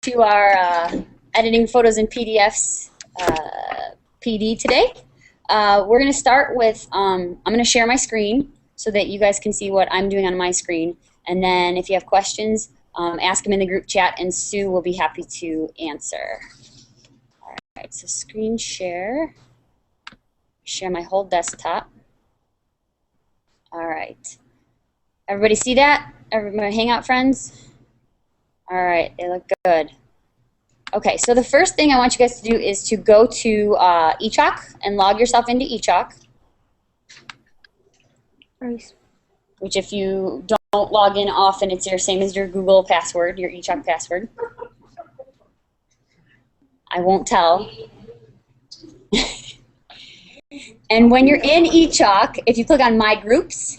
to our editing photos and PDFs PD today. We're going to start with, I'm going to share my screen so that you guys can see what I'm doing on my screen. And then if you have questions, ask them in the group chat and Sue will be happy to answer. All right, so screen share. Share my whole desktop. All right. Everybody see that? Everybody Hangout friends? All right, they look good. Okay, so the first thing I want you guys to do is to go to eChalk and log yourself into eChalk. Nice. Which if you don't log in often, it's your same as your Google password, your eChalk password. I won't tell. And when you're in eChalk, if you click on My Groups,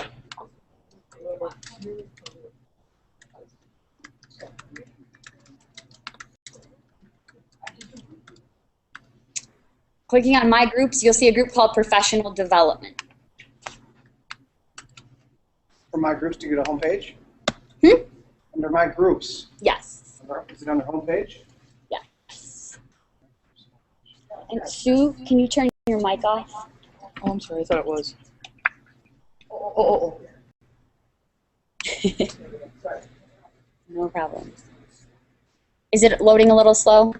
clicking on My Groups, you'll see a group called Professional Development. For My Groups to get a home page? Hmm? Under My Groups? Yes. Is it on the home page? Yes. And Sue, can you turn your mic off? Oh, I'm sorry. I thought it was. Oh. No problem. Is it loading a little slow?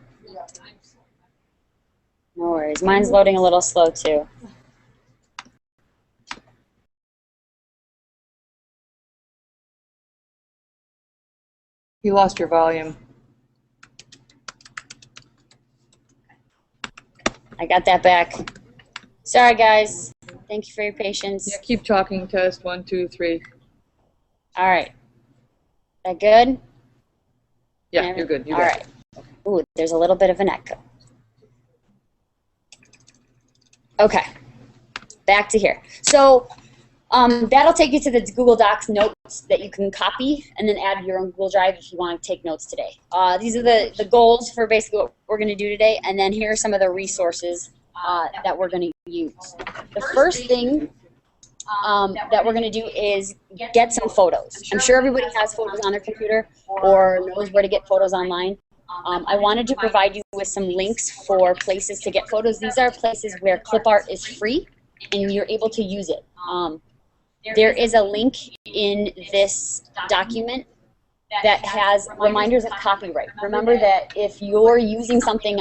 No worries. Mine's loading a little slow too. You lost your volume. I got that back. Sorry, guys. Thank you for your patience. Yeah, keep talking. Test 1, 2, 3. All right. That good? Yeah, you're good. You All got right. Ooh, there's a little bit of an echo. Okay. Back to here. So that'll take you to the Google Docs notes that you can copy and then add your own Google Drive if you want to take notes today. These are the goals for basically what we're going to do today, and then here are some of the resources that we're going to use. The first thing that we're going to do is get some photos. I'm sure everybody has photos on their computer or knows where to get photos online. I wanted to provide you with some links for places to get photos. These are places where clip art is free and you're able to use it. There is a link in this document that has reminders of copyright. Remember that if you're using something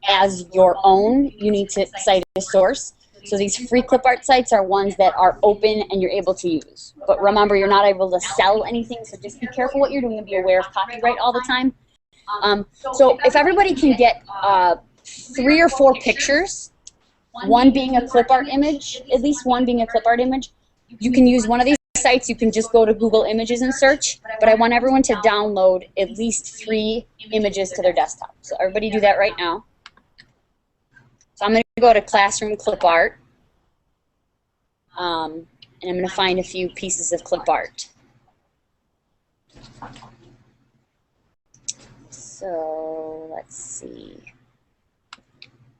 as your own, you need to cite a source. So these free clip art sites are ones that are open and you're able to use. But remember, you're not able to sell anything, so just be careful what you're doing and be aware of copyright all the time. So if everybody can get 3 or 4 pictures, one being a clip art image, at least one being a clip art image, you can use one of these sites. You can just go to Google Images and search, but I want everyone to download at least 3 images to their desktop. So everybody do that right now. So I'm going to go to Classroom Clip Art, and I'm going to find a few pieces of clip art. So let's see,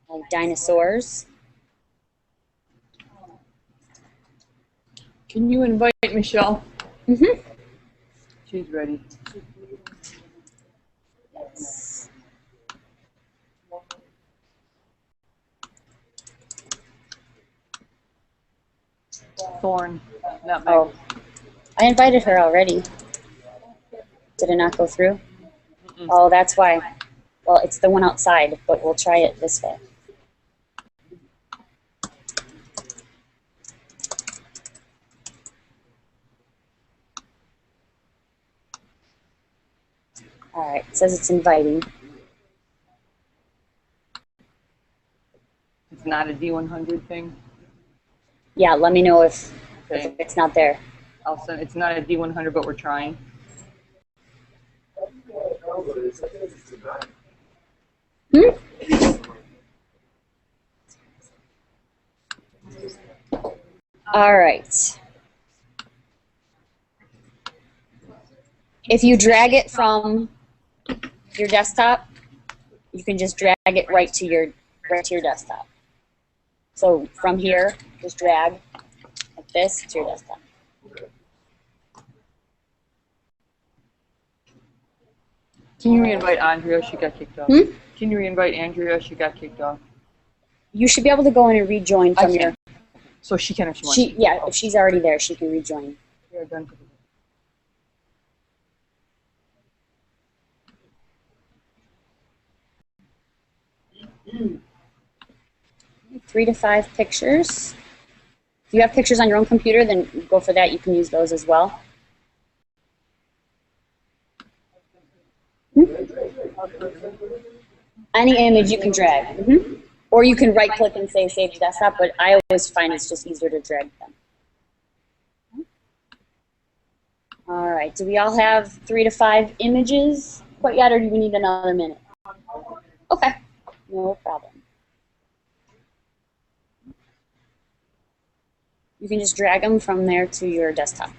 like dinosaurs. Can you invite Michelle? Mm-hmm. She's ready. Yes. Thorn. Not Meg. Oh, I invited her already. Did it not go through? Mm-mm. Oh, that's why. Well, it's the one outside, but we'll try it this way. All right, it says it's inviting. It's not a D100 thing. Yeah, let me know if Okay. it's not there. I'll send. It's not a D100, but we're trying. All right. If you drag it from your desktop, you can just drag it right to your desktop. So from here, just drag like this to your desktop. Can you reinvite Andrea? She got kicked off. Hmm? Can you reinvite Andrea? She got kicked off. You should be able to go in and rejoin I from your. can. So she can if she wants. Yeah, if she's already there, she can rejoin. We are done. 3 to 5 pictures. If you have pictures on your own computer, then go for that. You can use those as well. Any image you can drag. Or you can right click and say save to desktop, but I always find it's just easier to drag them. All right, do we all have 3 to 5 images quite yet, or do we need another minute? Okay, no problem. You can just drag them from there to your desktop.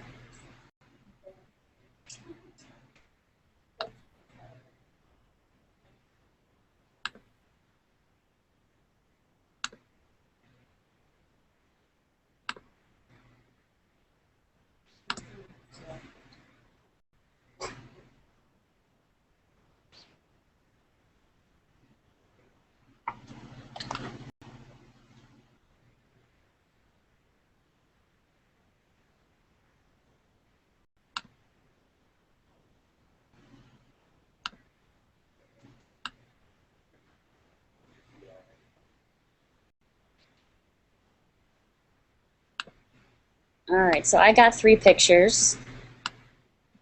All right, so I got 3 pictures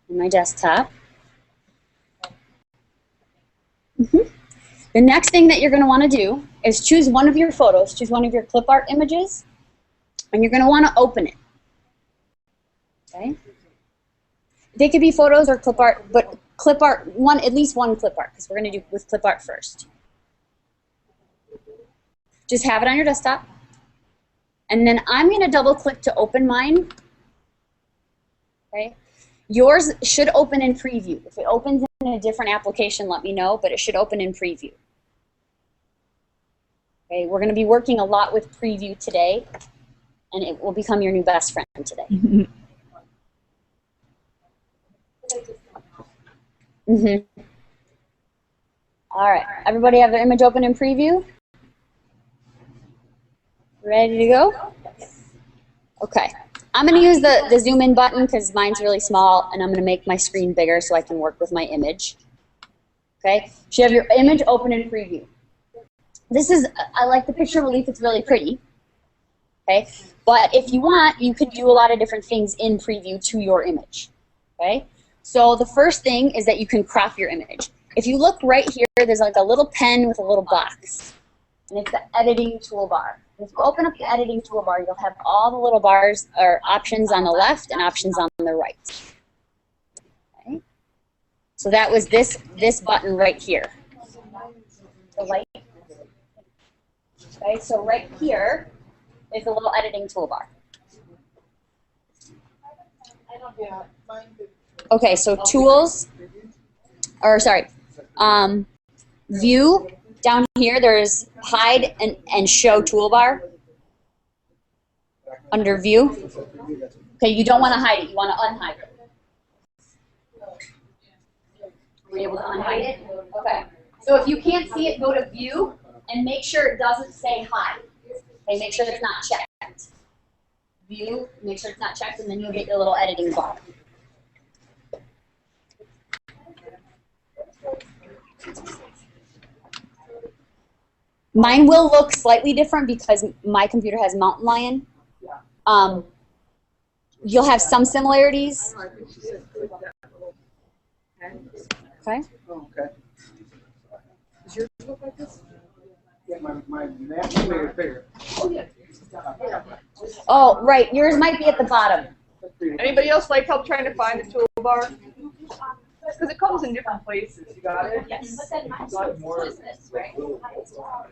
in my desktop. The next thing that you're going to want to do is choose one of your photos, choose one of your clip art images, and you're going to want to open it. Okay? They could be photos or clip art, but clip art, at least one clip art, because we're going to do with clip art first. Just have it on your desktop. And then I'm going to double click to open mine. Okay? Yours should open in preview. If it opens in a different application, let me know, but it should open in preview. Okay? We're going to be working a lot with preview today, and it will become your new best friend today. All right. Everybody have their image open in preview? Ready to go? Okay. I'm going to use the zoom in button because mine's really small, and I'm going to make my screen bigger so I can work with my image. Okay? So you have your image open in preview. This is, I like the picture relief, it's really pretty. Okay? But if you want, you could do a lot of different things in preview to your image. Okay? So the first thing is that you can crop your image. If you look right here, there's like a little pen with a little box, and it's the editing toolbar. If you open up the editing toolbar, you'll have all the little bars or options on the left and options on the right. Okay. So that was this button right here. The light. Okay, so right here is the little editing toolbar. Okay, so tools, or sorry, view. Down here, there's hide and show toolbar under view. Okay, you don't want to hide it. You want to unhide it. Were you able to unhide it? Okay. So if you can't see it, go to view and make sure it doesn't say hide. Okay, make sure it's not checked. View, make sure it's not checked, and then you'll get your little editing bar. Mine will look slightly different because my computer has Mountain Lion. You'll have some similarities. Okay. Oh, okay. Does yours look like this? Yeah, my map made it bigger. Oh, yeah. Oh, right. Yours might be at the bottom. Anybody else like help trying to find the toolbar? Because it comes in different places. You got it? Yes. But then mine's just this, right? You are.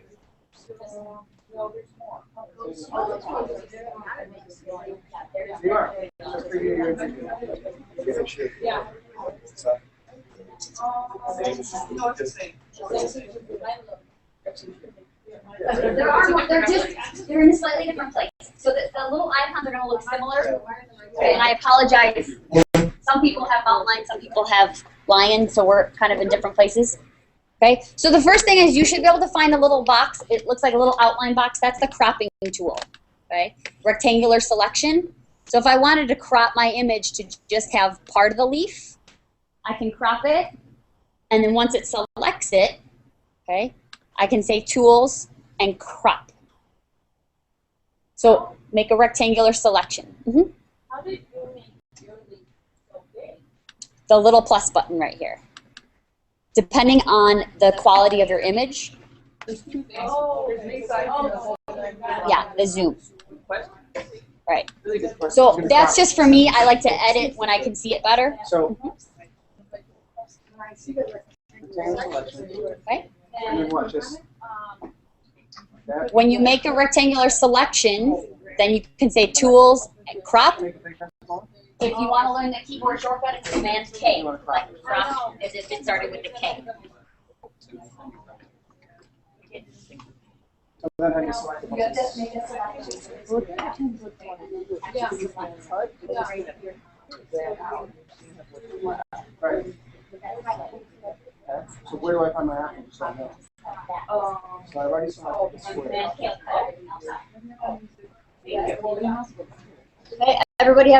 Yeah. They're in a slightly different place. So the little icons are going to look similar. Okay, and I apologize Some people have mountain lion, some people have lion, so we're kind of in different places. Okay, so the first thing is you should be able to find a little box. It looks like a little outline box. That's the cropping tool. Okay, rectangular selection. So if I wanted to crop my image to just have part of the leaf, I can crop it, and then once it selects it, okay, I can say Tools and Crop. So make a rectangular selection. How did you make your leaf so big? The little plus button right here. Depending on the quality of your image, There's two things. There's these sides and the whole thing. yeah, the zoom. Question. Right. Really good question. So that's just for me. I like to edit when I can see it better. So, Okay. and then what, just that? When you make a rectangular selection, then you can say Tools and Crop. If you want to learn the keyboard shortcut, it's Command K, like crop, as if it started with the K. So then how do you select the buttons? Right. Okay. So where do I find my apple? Just on that. So I already selected the square. Okay, everybody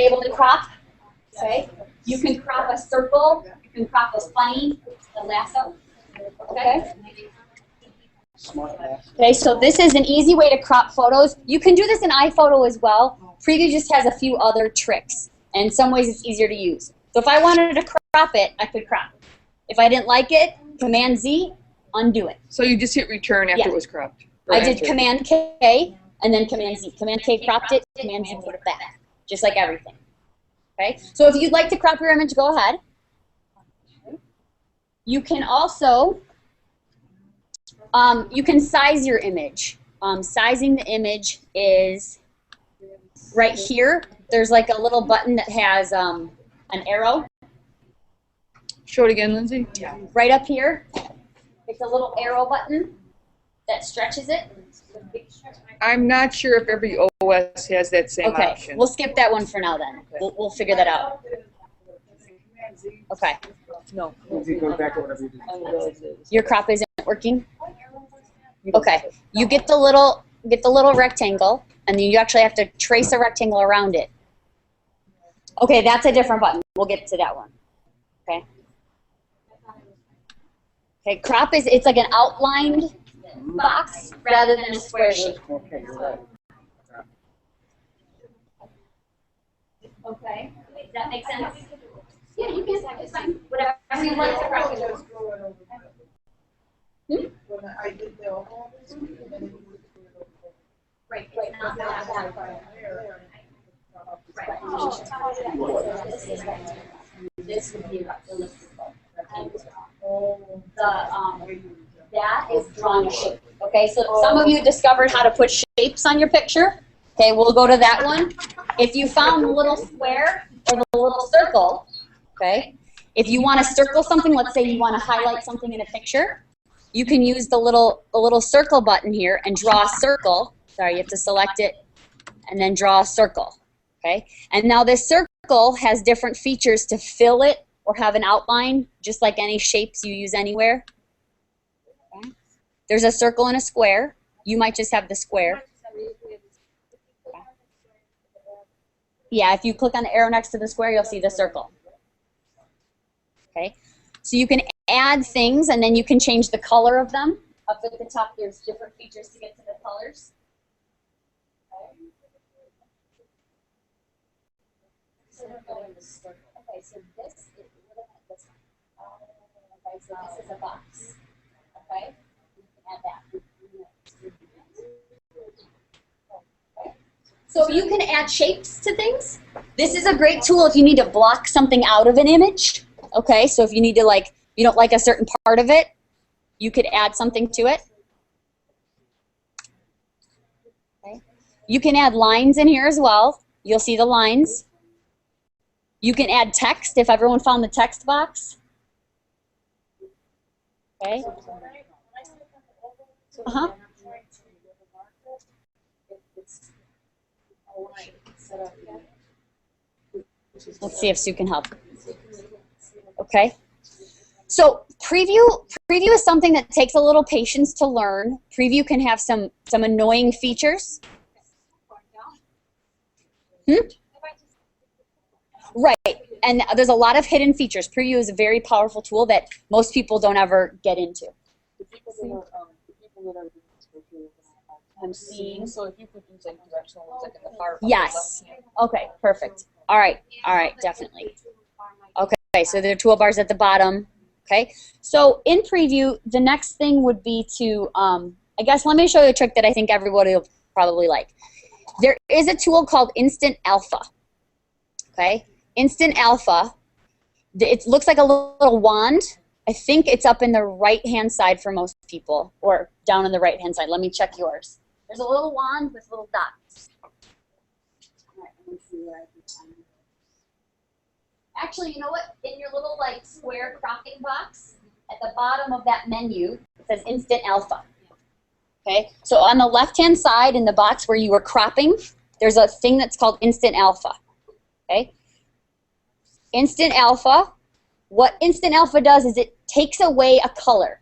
able to crop? Okay. You can crop a circle. You can crop a funny, a lasso. Okay. Smart ass. Okay, so this is an easy way to crop photos. You can do this in iPhoto as well. Preview just has a few other tricks, and in some ways it's easier to use. So if I wanted to crop it, I could crop it. If I didn't like it, Command Z, undo it. So you just hit return after Yeah. it was cropped? Or I did enter. Command K and then Command Z. Command K cropped it, Command Z put it back, just like everything. Okay, so if you'd like to crop your image, go ahead. You can also, you can size your image. Sizing the image is right here. There's like a little button that has an arrow Show it again, Lindsay. right up here. It's a little arrow button that stretches it. I'm not sure if every OS has that same Okay, option. we'll skip that one for now then. We'll figure that out. Okay, No. Lindsay, go back to whatever you did. your crop isn't working? Okay, you get the little rectangle, and then you actually have to trace a rectangle around it. Okay, that's a different button. We'll get to that one. Okay. Okay, crop it's like an outlined box rather than a square shape. Okay, you're right. Okay, does that make sense? Yeah, you can. It's fine. Whatever you want to crop it. Right. Not that one. This would be elliptical. That is drawing a shape. Okay, so some of you discovered how to put shapes on your picture. Okay, we'll go to that one. If you found the little square or the little circle, okay, if you want to circle something, let's say you want to highlight something in a picture, you can use the little circle button here and draw a circle. Sorry, you have to select it and then draw a circle. Okay, and now this circle has different features to fill it or have an outline, just like any shapes you use anywhere. Okay. There's a circle and a square. You might just have the square. Yeah, if you click on the arrow next to the square, you'll see the circle. Okay, so you can add things and then you can change the color of them. Up at the top, there's different features to get to the colors. Okay, so this is, this one. Okay, so this is a box. Okay, you can add that. Okay. So you can add shapes to things. This is a great tool if you need to block something out of an image. Okay, so if you need to you don't like a certain part of it, you could add something to it. Okay. You can add lines in here as well. You'll see the lines. You can add text if everyone found the text box. Okay. Uh-huh. Let's see if Sue can help. Okay. So preview is something that takes a little patience to learn. Preview can have some annoying features. Right, and there's a lot of hidden features. Preview is a very powerful tool that most people don't ever get into. I'm seeing, so if you could use like directional ones like in the far Yes. Okay, perfect. All right, definitely. Okay, so there are toolbars at the bottom. Okay, so in preview, the next thing would be to, I guess let me show you a trick that I think everybody will probably like. There is a tool called Instant Alpha. Okay, Instant Alpha, it looks like a little wand. I think it's up in the right-hand side for most people, or down on the right-hand side. Let me check yours. There's a little wand with little dots. All right, let me see where I can find it. Actually, you know what? In your little like square cropping box, at the bottom of that menu, it says Instant Alpha. Okay, so on the left-hand side in the box where you were cropping, there's a thing that's called Instant Alpha. Okay, Instant Alpha. What Instant Alpha does is it takes away a color.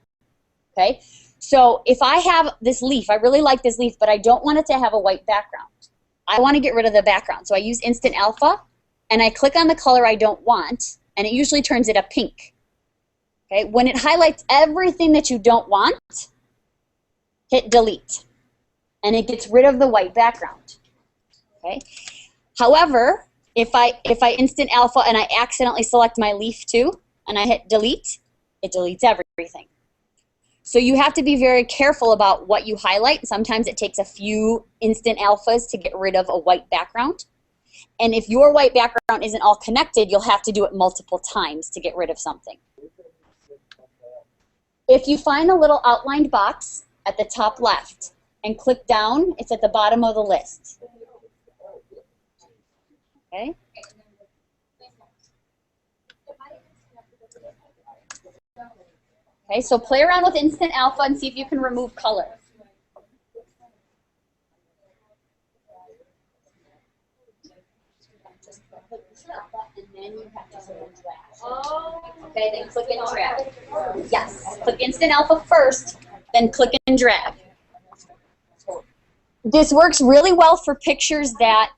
Okay, so if I have this leaf, I really like this leaf, but I don't want it to have a white background. I want to get rid of the background, so I use Instant Alpha, and I click on the color I don't want, and it usually turns it a pink. Okay, when it highlights everything that you don't want, hit delete, and it gets rid of the white background. Okay. However, if I Instant Alpha and I accidentally select my leaf too, and I hit delete, it deletes everything. So you have to be very careful about what you highlight. Sometimes it takes a few Instant Alphas to get rid of a white background. And if your white background isn't all connected, you'll have to do it multiple times to get rid of something. If you find a little outlined box at the top left and click down, it's at the bottom of the list. Okay. Okay, so play around with Instant Alpha and see if you can remove color. And then you have to sort of drag. Okay, then click and drag. Yes, click Instant Alpha first, then click and drag. This works really well for pictures that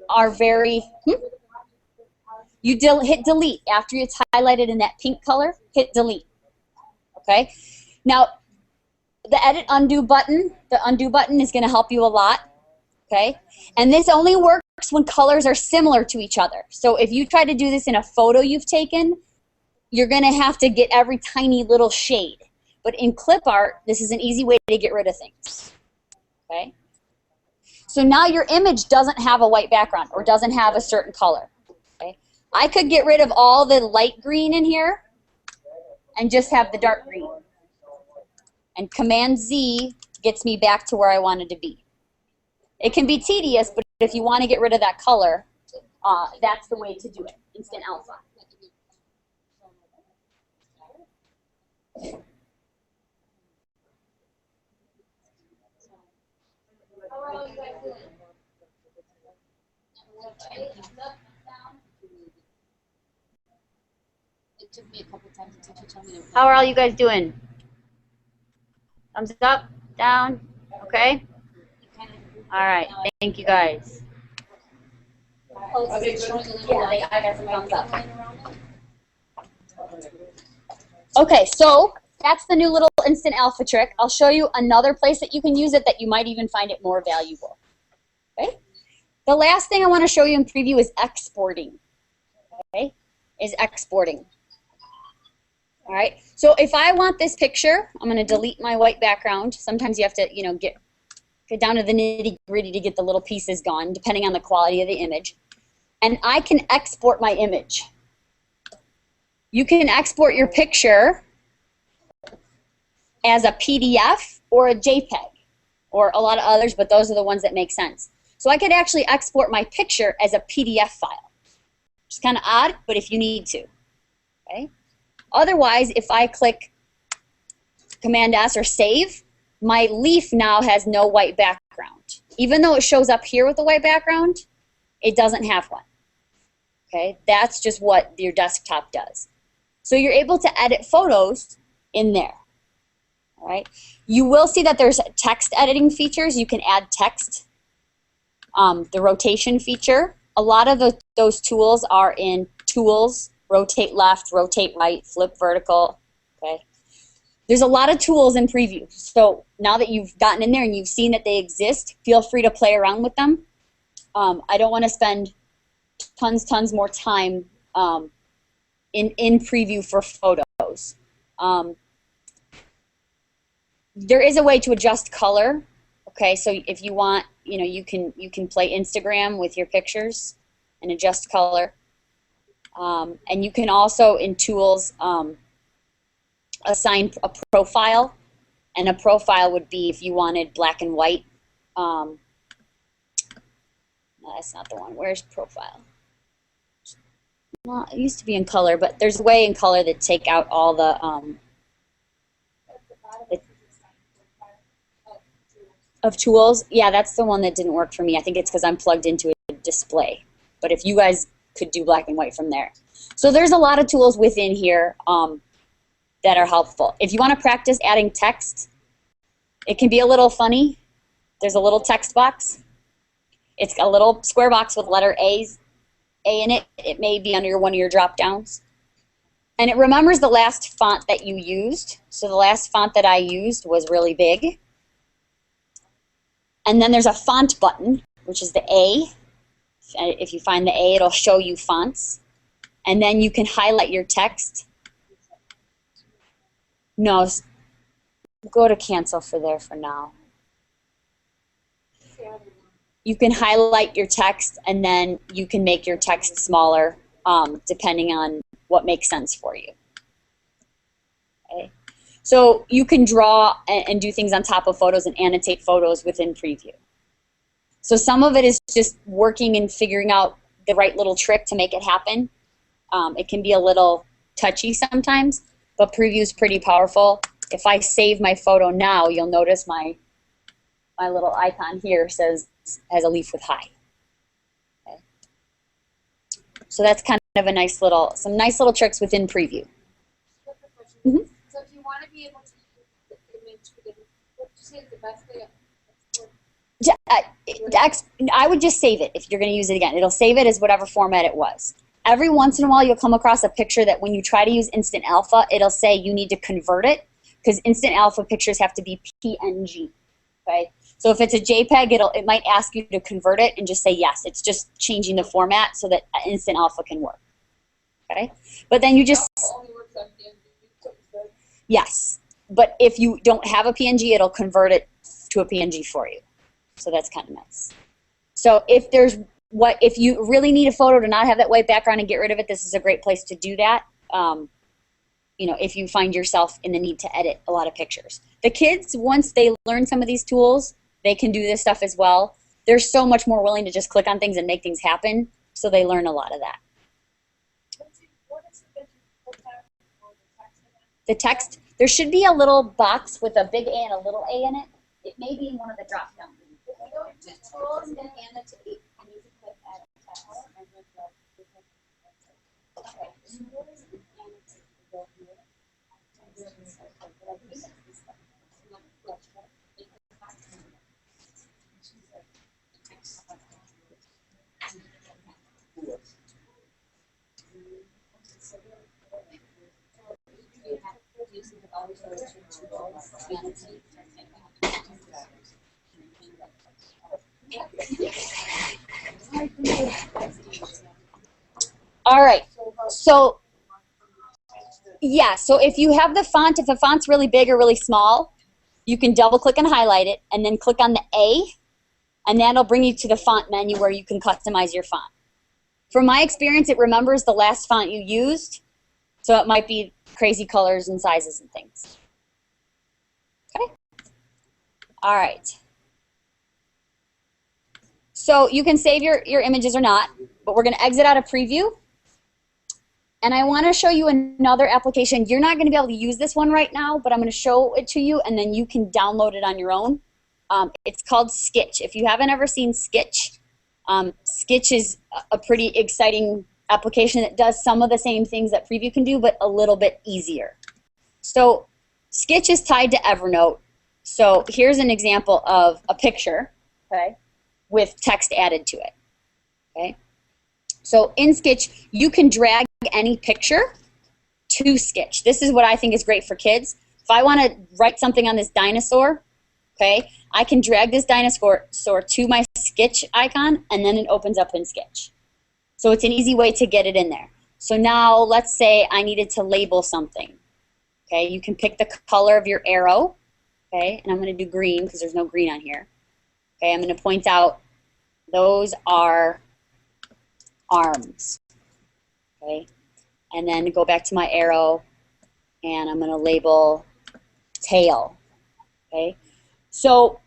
are very, you hit delete after it's highlighted in that pink color, hit delete. Okay, now the edit undo button, is going to help you a lot. Okay, and this only works when colors are similar to each other. So if you try to do this in a photo you've taken, you're going to have to get every tiny little shade. But in clip art, this is an easy way to get rid of things. Okay, so now your image doesn't have a white background or doesn't have a certain color. Okay, I could get rid of all the light green in here and just have the dark green. And Command Z gets me back to where I wanted to be. It can be tedious, but if you want to get rid of that color, that's the way to do it. Instant Alpha. It took me a couple times to tell me to. How are all you guys doing? Thumbs up, down, okay? All right, thank you guys. Are they showing a little Yeah, I got some thumbs up. Okay, so that's the new little Instant Alpha trick. I'll show you another place that you can use it that you might even find it more valuable. Okay? The last thing I want to show you in preview is exporting. Okay? Is exporting. All right, so if I want this picture, I'm going to delete my white background. Sometimes you have to, get down to the nitty-gritty to get the little pieces gone, depending on the quality of the image. And I can export my image. You can export your picture as a PDF or a JPEG, or a lot of others, but those are the ones that make sense. So I could actually export my picture as a PDF file. It's kind of odd, but if you need to. Okay? Otherwise, if I click Command S or Save, my leaf now has no white background. Even though it shows up here with a white background, it doesn't have one. Okay, that's just what your desktop does. So you're able to edit photos in there. All right. You will see that there's text editing features. You can add text. The rotation feature. A lot of those tools are in Tools, Rotate Left, Rotate Right, Flip Vertical. Okay. There's a lot of tools in Preview. So now that you've gotten in there and you've seen that they exist, feel free to play around with them. I don't want to spend tons more time in Preview for photos. There is a way to adjust color. Okay, so if you want, you can play Instagram with your pictures and adjust color. And you can also in Tools assign a profile, and a profile would be if you wanted black and white. No, that's not the one. Where's profile? Well, it used to be in color, but there's a way in color that take out all the of tools. Yeah, that's the one that didn't work for me. I think it's because I'm plugged into a display. But if you guys could do black and white from there. So there's a lot of tools within here that are helpful. If you want to practice adding text, it can be a little funny. There's a little text box. It's a little square box with letter A in it. It may be under one of your drop downs. And it remembers the last font that you used. So the last font that I used was really big. And then there's a font button, which is the A. If you find the A, it'll show you fonts. And then you can highlight your text. No, go to cancel for there for now. You can highlight your text, and then you can make your text smaller depending on what makes sense for you. Okay. So you can draw and do things on top of photos and annotate photos within Preview. So some of it is just working and figuring out the right little trick to make it happen. It can be a little touchy sometimes, but Preview is pretty powerful. If I save my photo now, you'll notice my little icon here has a leaf with hi. Okay. So that's kind of a some nice little tricks within Preview. Mm-hmm. So if you want to be able to use the image within, what would you say is the best way? I would just save it if you're going to use it again. It'll save it as whatever format it was. Every once in a while, you'll come across a picture that when you try to use Instant Alpha, it'll say you need to convert it because Instant Alpha pictures have to be PNG. Okay? So if it's a JPEG, it might ask you to convert it and just say yes. It's just changing the format so that Instant Alpha can work. Okay? But then you just... Yes. But if you don't have a PNG, it'll convert it to a PNG for you. So that's kind of nice. So if you really need a photo to not have that white background and get rid of it, this is a great place to do that. If you find yourself in the need to edit a lot of pictures. The kids, once they learn some of these tools, they can do this stuff as well. They're so much more willing to just click on things and make things happen, so they learn a lot of that. The text, there should be a little box with a big A and a little A in it. It may be in one of the drop downs. If you go to tools and annotate, and you can click add text. Okay. All right, so yeah, so if you have the font, if the font's really big or really small, you can double click and highlight it and then click on the A, and that'll bring you to the font menu where you can customize your font. From my experience, it remembers the last font you used, so it might be crazy colors and sizes and things. Okay? All right. So you can save your images or not, but we're going to exit out of Preview. And I want to show you another application. You're not going to be able to use this one right now, but I'm going to show it to you, and then you can download it on your own. It's called Skitch. If you haven't ever seen Skitch, Skitch is a pretty exciting application that does some of the same things that Preview can do, but a little bit easier. So Sketch is tied to Evernote. So here's an example of a picture, okay, with text added to it, okay? So in Sketch, you can drag any picture to Sketch. This is what I think is great for kids. If I want to write something on this dinosaur, okay, I can drag this dinosaur to my Sketch icon, and then it opens up in Sketch. So it's an easy way to get it in there. So now let's say I needed to label something. Okay, you can pick the color of your arrow. Okay, and I'm going to do green because there's no green on here. Okay, I'm going to point out those are arms. Okay, and then go back to my arrow, and I'm going to label tail. Okay, so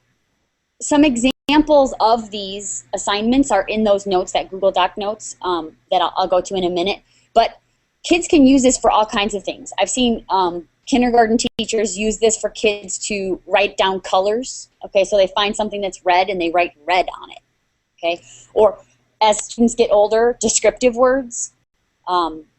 some examples of these assignments are in those notes, that Google Doc notes that I'll go to in a minute. But kids can use this for all kinds of things. I've seen kindergarten teachers use this for kids to write down colors. Okay, so they find something that's red and they write red on it. Okay, or as students get older, descriptive words.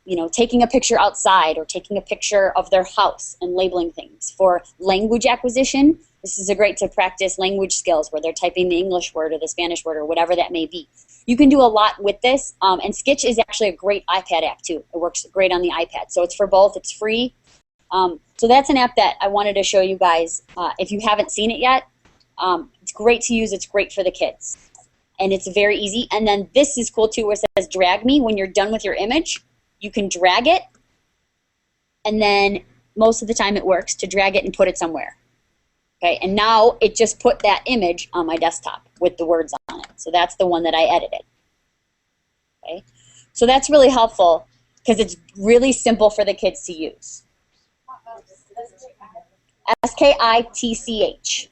You know, taking a picture outside or taking a picture of their house and labeling things. For language acquisition, this is a great to practice language skills where they're typing the English word or the Spanish word or whatever that may be. You can do a lot with this, and Sketch is actually a great iPad app too. It works great on the iPad, so it's for both. It's free. So that's an app that I wanted to show you guys. If you haven't seen it yet, it's great to use. It's great for the kids, and it's very easy. And then this is cool too, where it says drag me. When you're done with your image, you can drag it, and then most of the time it works to drag it and put it somewhere. Okay, and now it just put that image on my desktop with the words on it. So that's the one that I edited. Okay, so that's really helpful because it's really simple for the kids to use. SKITCH.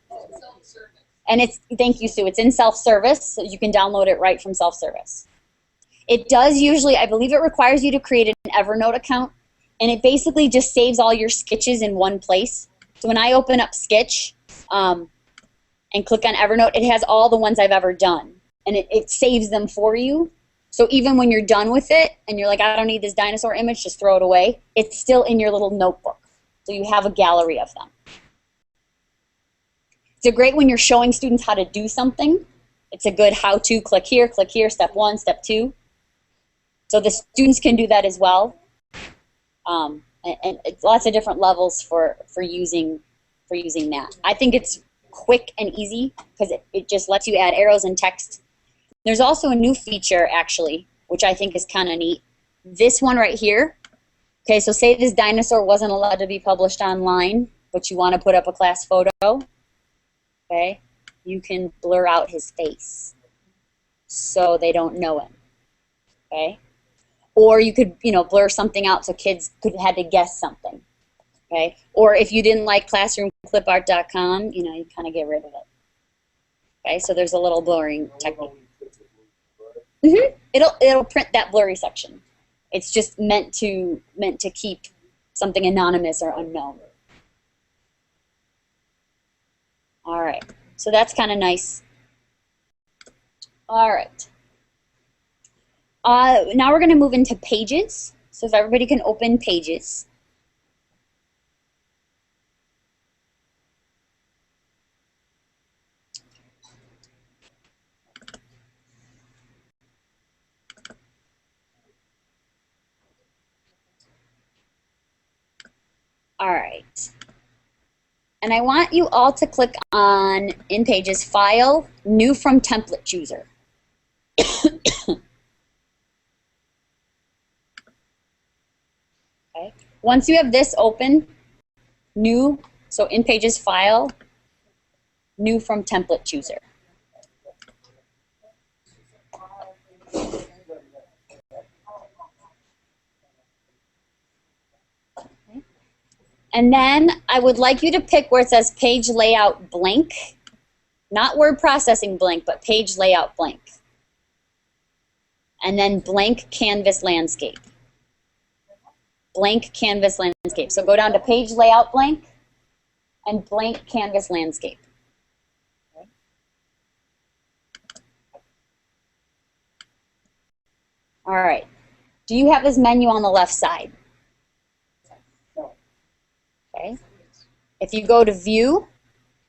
And it's, thank you, Sue, it's in self-service, so you can download it right from self-service. It does usually, I believe it requires you to create an Evernote account, and it basically just saves all your sketches in one place. So when I open up Sketch and click on Evernote, it has all the ones I've ever done, and it saves them for you. So even when you're done with it and you're like, I don't need this dinosaur image, just throw it away, it's still in your little notebook. So you have a gallery of them. It's great when you're showing students how to do something. It's a good how-to, click here, step 1, step 2. So the students can do that as well. And it's lots of different levels for using that. I think it's quick and easy because it just lets you add arrows and text. There's also a new feature, actually, which I think is kind of neat. This one right here. Okay, so say this dinosaur wasn't allowed to be published online, but you want to put up a class photo. Okay, you can blur out his face so they don't know him. Okay, or you could, you know, blur something out so kids had to guess something. Okay, or if you didn't like classroomclipart.com, you know, you kind of get rid of it. Okay, so there's a little blurring technique. It'll print that blurry section. It's just meant to keep something anonymous or unknown. All right, so that's kind of nice. All right. Now we're going to move into Pages. So if everybody can open Pages. All right. And I want you all to click on, in Pages, File, New from Template Chooser. Okay. Once you have this open, New, so in Pages, File, New from Template Chooser. And then I would like you to pick where it says Page Layout Blank, not Word Processing Blank, but Page Layout Blank. And then Blank Canvas Landscape. Blank Canvas Landscape. So go down to Page Layout Blank and Blank Canvas Landscape. Okay. All right. Do you have this menu on the left side? No. Okay. If you go to View,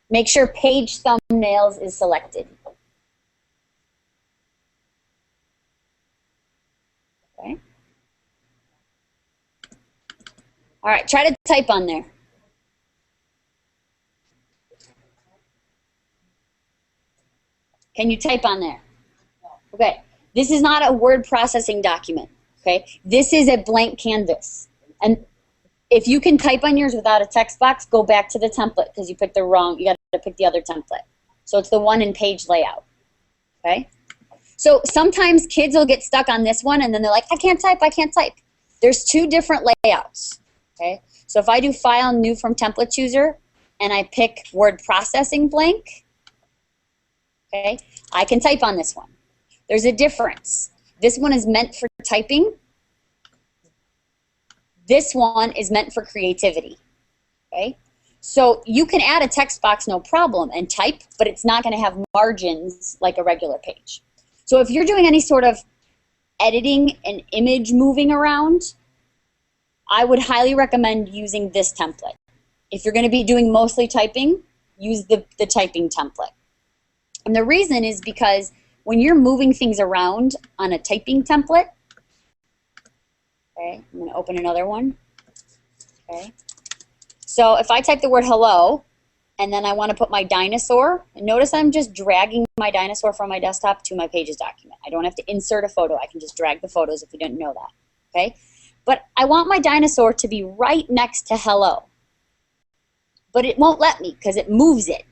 make sure Page Thumbnails is selected. Okay. All right, try to type on there. Can you type on there? Okay. This is not a word processing document. Okay. This is a blank canvas. And if you can type on yours without a text box, go back to the template because you picked the wrong, you got to pick the other template. So it's the one in page layout. Okay. So sometimes kids will get stuck on this one and then they're like, I can't type, I can't type. There's two different layouts. Okay. So if I do File, New from Template Chooser, and I pick Word Processing blank, okay, I can type on this one. There's a difference. This one is meant for typing. This one is meant for creativity. Okay? So you can add a text box no problem and type, but it's not going to have margins like a regular page. So if you're doing any sort of editing and image moving around, I would highly recommend using this template. If you're going to be doing mostly typing, use the typing template. And the reason is because when you're moving things around on a typing template, okay, I'm going to open another one. Okay. So if I type the word hello, and then I want to put my dinosaur, and notice I'm just dragging my dinosaur from my desktop to my Pages document. I don't have to insert a photo. I can just drag the photos if you didn't know that. Okay. But I want my dinosaur to be right next to hello. But it won't let me because it moves it.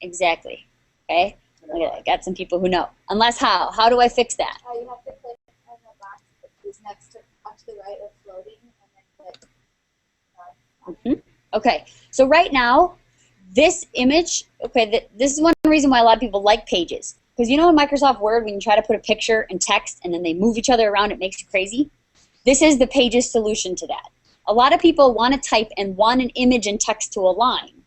Exactly. Okay? Look at that. Got some people who know. Unless how? How do I fix that? You have to click on the box that is next to, up to the right of floating, and then click. Okay. So right now, this image, okay, this is one reason why a lot of people like Pages. Because you know in Microsoft Word, when you try to put a picture and text and then they move each other around, it makes you crazy? This is the Pages solution to that. A lot of people want to type and want an image and text to align.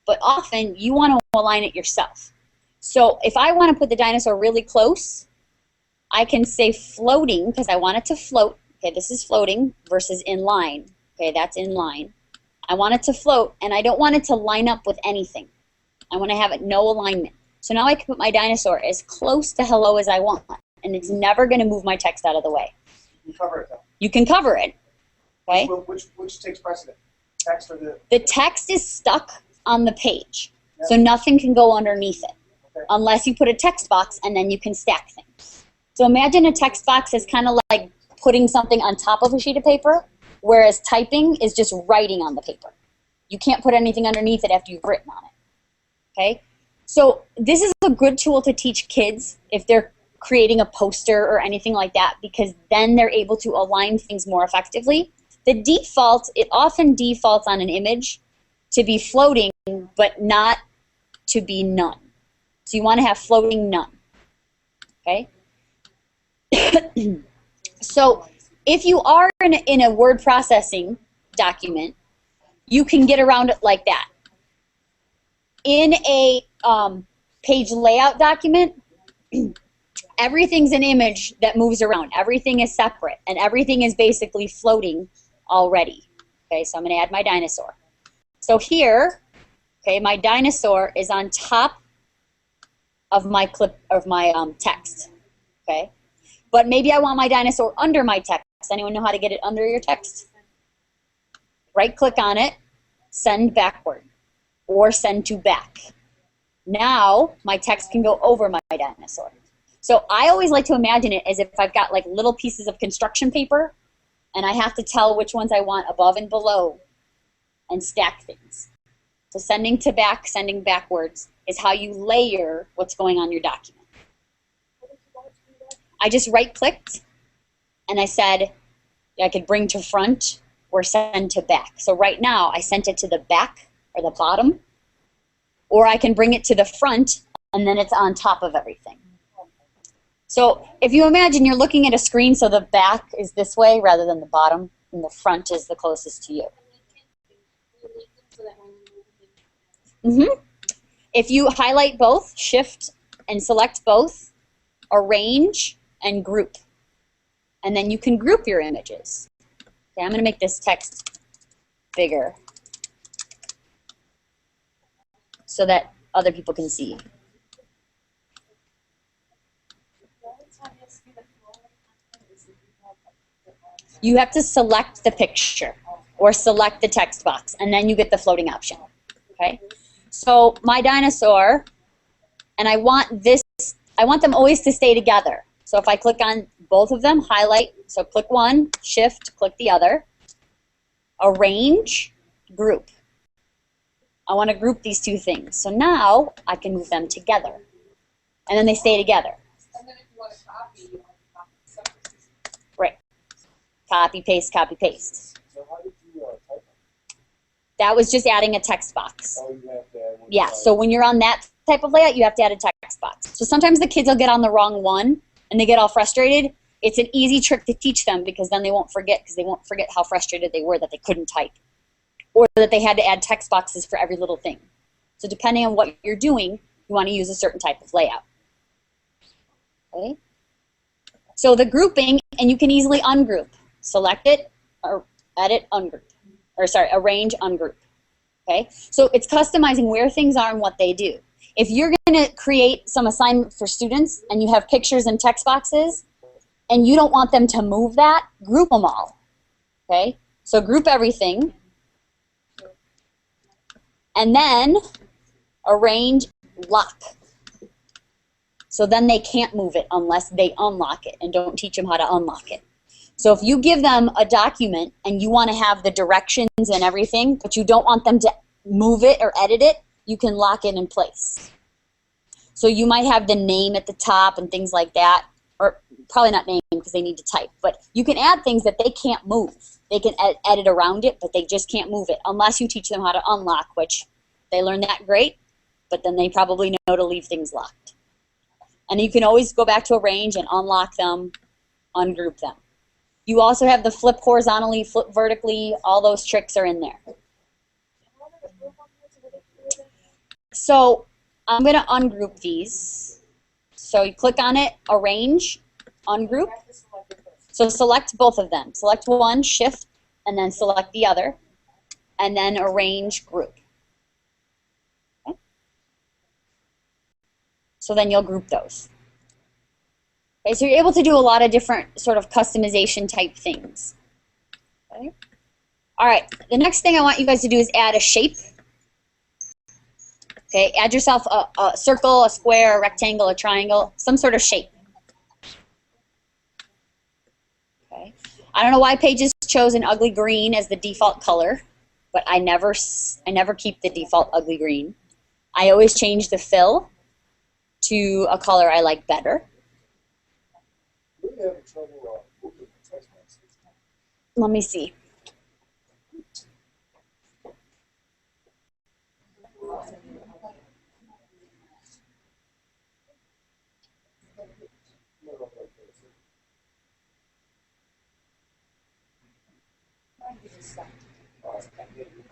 But often, you want to align it yourself. So if I want to put the dinosaur really close, I can say floating, because I want it to float. Okay, this is floating versus in line. Okay, that's in line. I want it to float, and I don't want it to line up with anything. I want to have it no alignment. So now I can put my dinosaur as close to hello as I want, and it's never going to move my text out of the way. You can cover it though. You can cover it. Okay? Which takes precedent? Text or the... The text is stuck on the page, so nothing can go underneath it, unless you put a text box and then you can stack things. So imagine a text box is kind of like putting something on top of a sheet of paper, whereas typing is just writing on the paper. You can't put anything underneath it after you've written on it. Okay? So this is a good tool to teach kids if they're creating a poster or anything like that, because then they're able to align things more effectively. The default, it often defaults on an image to be floating, but not to be none. So you want to have floating none. Okay? So if you are in a word processing document, you can get around it like that. In a page layout document, everything's an image that moves around. Everything is separate, and everything is basically floating already. Okay, so I'm going to add my dinosaur. So here, okay, my dinosaur is on top of my text. Okay, but maybe I want my dinosaur under my text. Anyone know how to get it under your text? Right-click on it, send backward, or send to back. Now my text can go over my dinosaur. So I always like to imagine it as if I've got like little pieces of construction paper, and I have to tell which ones I want above and below and stack things. So sending to back, sending backwards is how you layer what's going on your document. I just right-clicked, and I said I could bring to front or send to back. So right now, I sent it to the back or the bottom, or I can bring it to the front, and then it's on top of everything. So if you imagine you're looking at a screen, so the back is this way rather than the bottom, and the front is the closest to you. If you highlight both, shift and select both, arrange and group. and then you can group your images. Okay, I'm going to make this text bigger so that other people can see. You have to select the picture or select the text box, and then you get the floating option. Okay, so my dinosaur, and I want them always to stay together. So if I click on both of them, highlight, so click one, shift, click the other, arrange, group. I want to group these two things. So now I can move them together, and then they stay together. And then if you want to copy, you want to copy separate. Right. Copy, paste, copy, paste. So how did you type That was just adding a text box. Oh, you have to add one. Yeah, so when you're on that type of layout, you have to add a text box. So sometimes the kids will get on the wrong one, and they get all frustrated. It's an easy trick to teach them because then they won't forget, because they won't forget how frustrated they were that they couldn't type, or that they had to add text boxes for every little thing. So depending on what you're doing, you want to use a certain type of layout. Okay? So the grouping, and you can easily ungroup. Select it, or edit, ungroup. Or sorry, arrange, ungroup. Okay? So it's customizing where things are and what they do. If you're going to create some assignment for students and you have pictures and text boxes and you don't want them to move that, group them all. Okay? So group everything. And then arrange, lock. So then they can't move it unless they unlock it, and don't teach them how to unlock it. So if you give them a document and you want to have the directions and everything, but you don't want them to move it or edit it, you can lock it in place. So you might have the name at the top and things like that, or probably not name because they need to type, but you can add things that they can't move. They can edit around it, but they just can't move it unless you teach them how to unlock, which they learn that great, but then they probably know to leave things locked. And you can always go back to arrange and unlock them, ungroup them. You also have the flip horizontally, flip vertically, all those tricks are in there. So I'm going to ungroup these. So you click on it, arrange, ungroup. So select both of them. Select one, shift, and then select the other, and then arrange, group. Okay. So then you'll group those. Okay, so you're able to do a lot of different sort of customization type things. Okay. All right, the next thing I want you guys to do is add a shape. Okay, add yourself a circle, a square, a rectangle, a triangle, some sort of shape. Okay, I don't know why Pages chose an ugly green as the default color, but I never keep the default ugly green. I always change the fill to a color I like better. Let me see.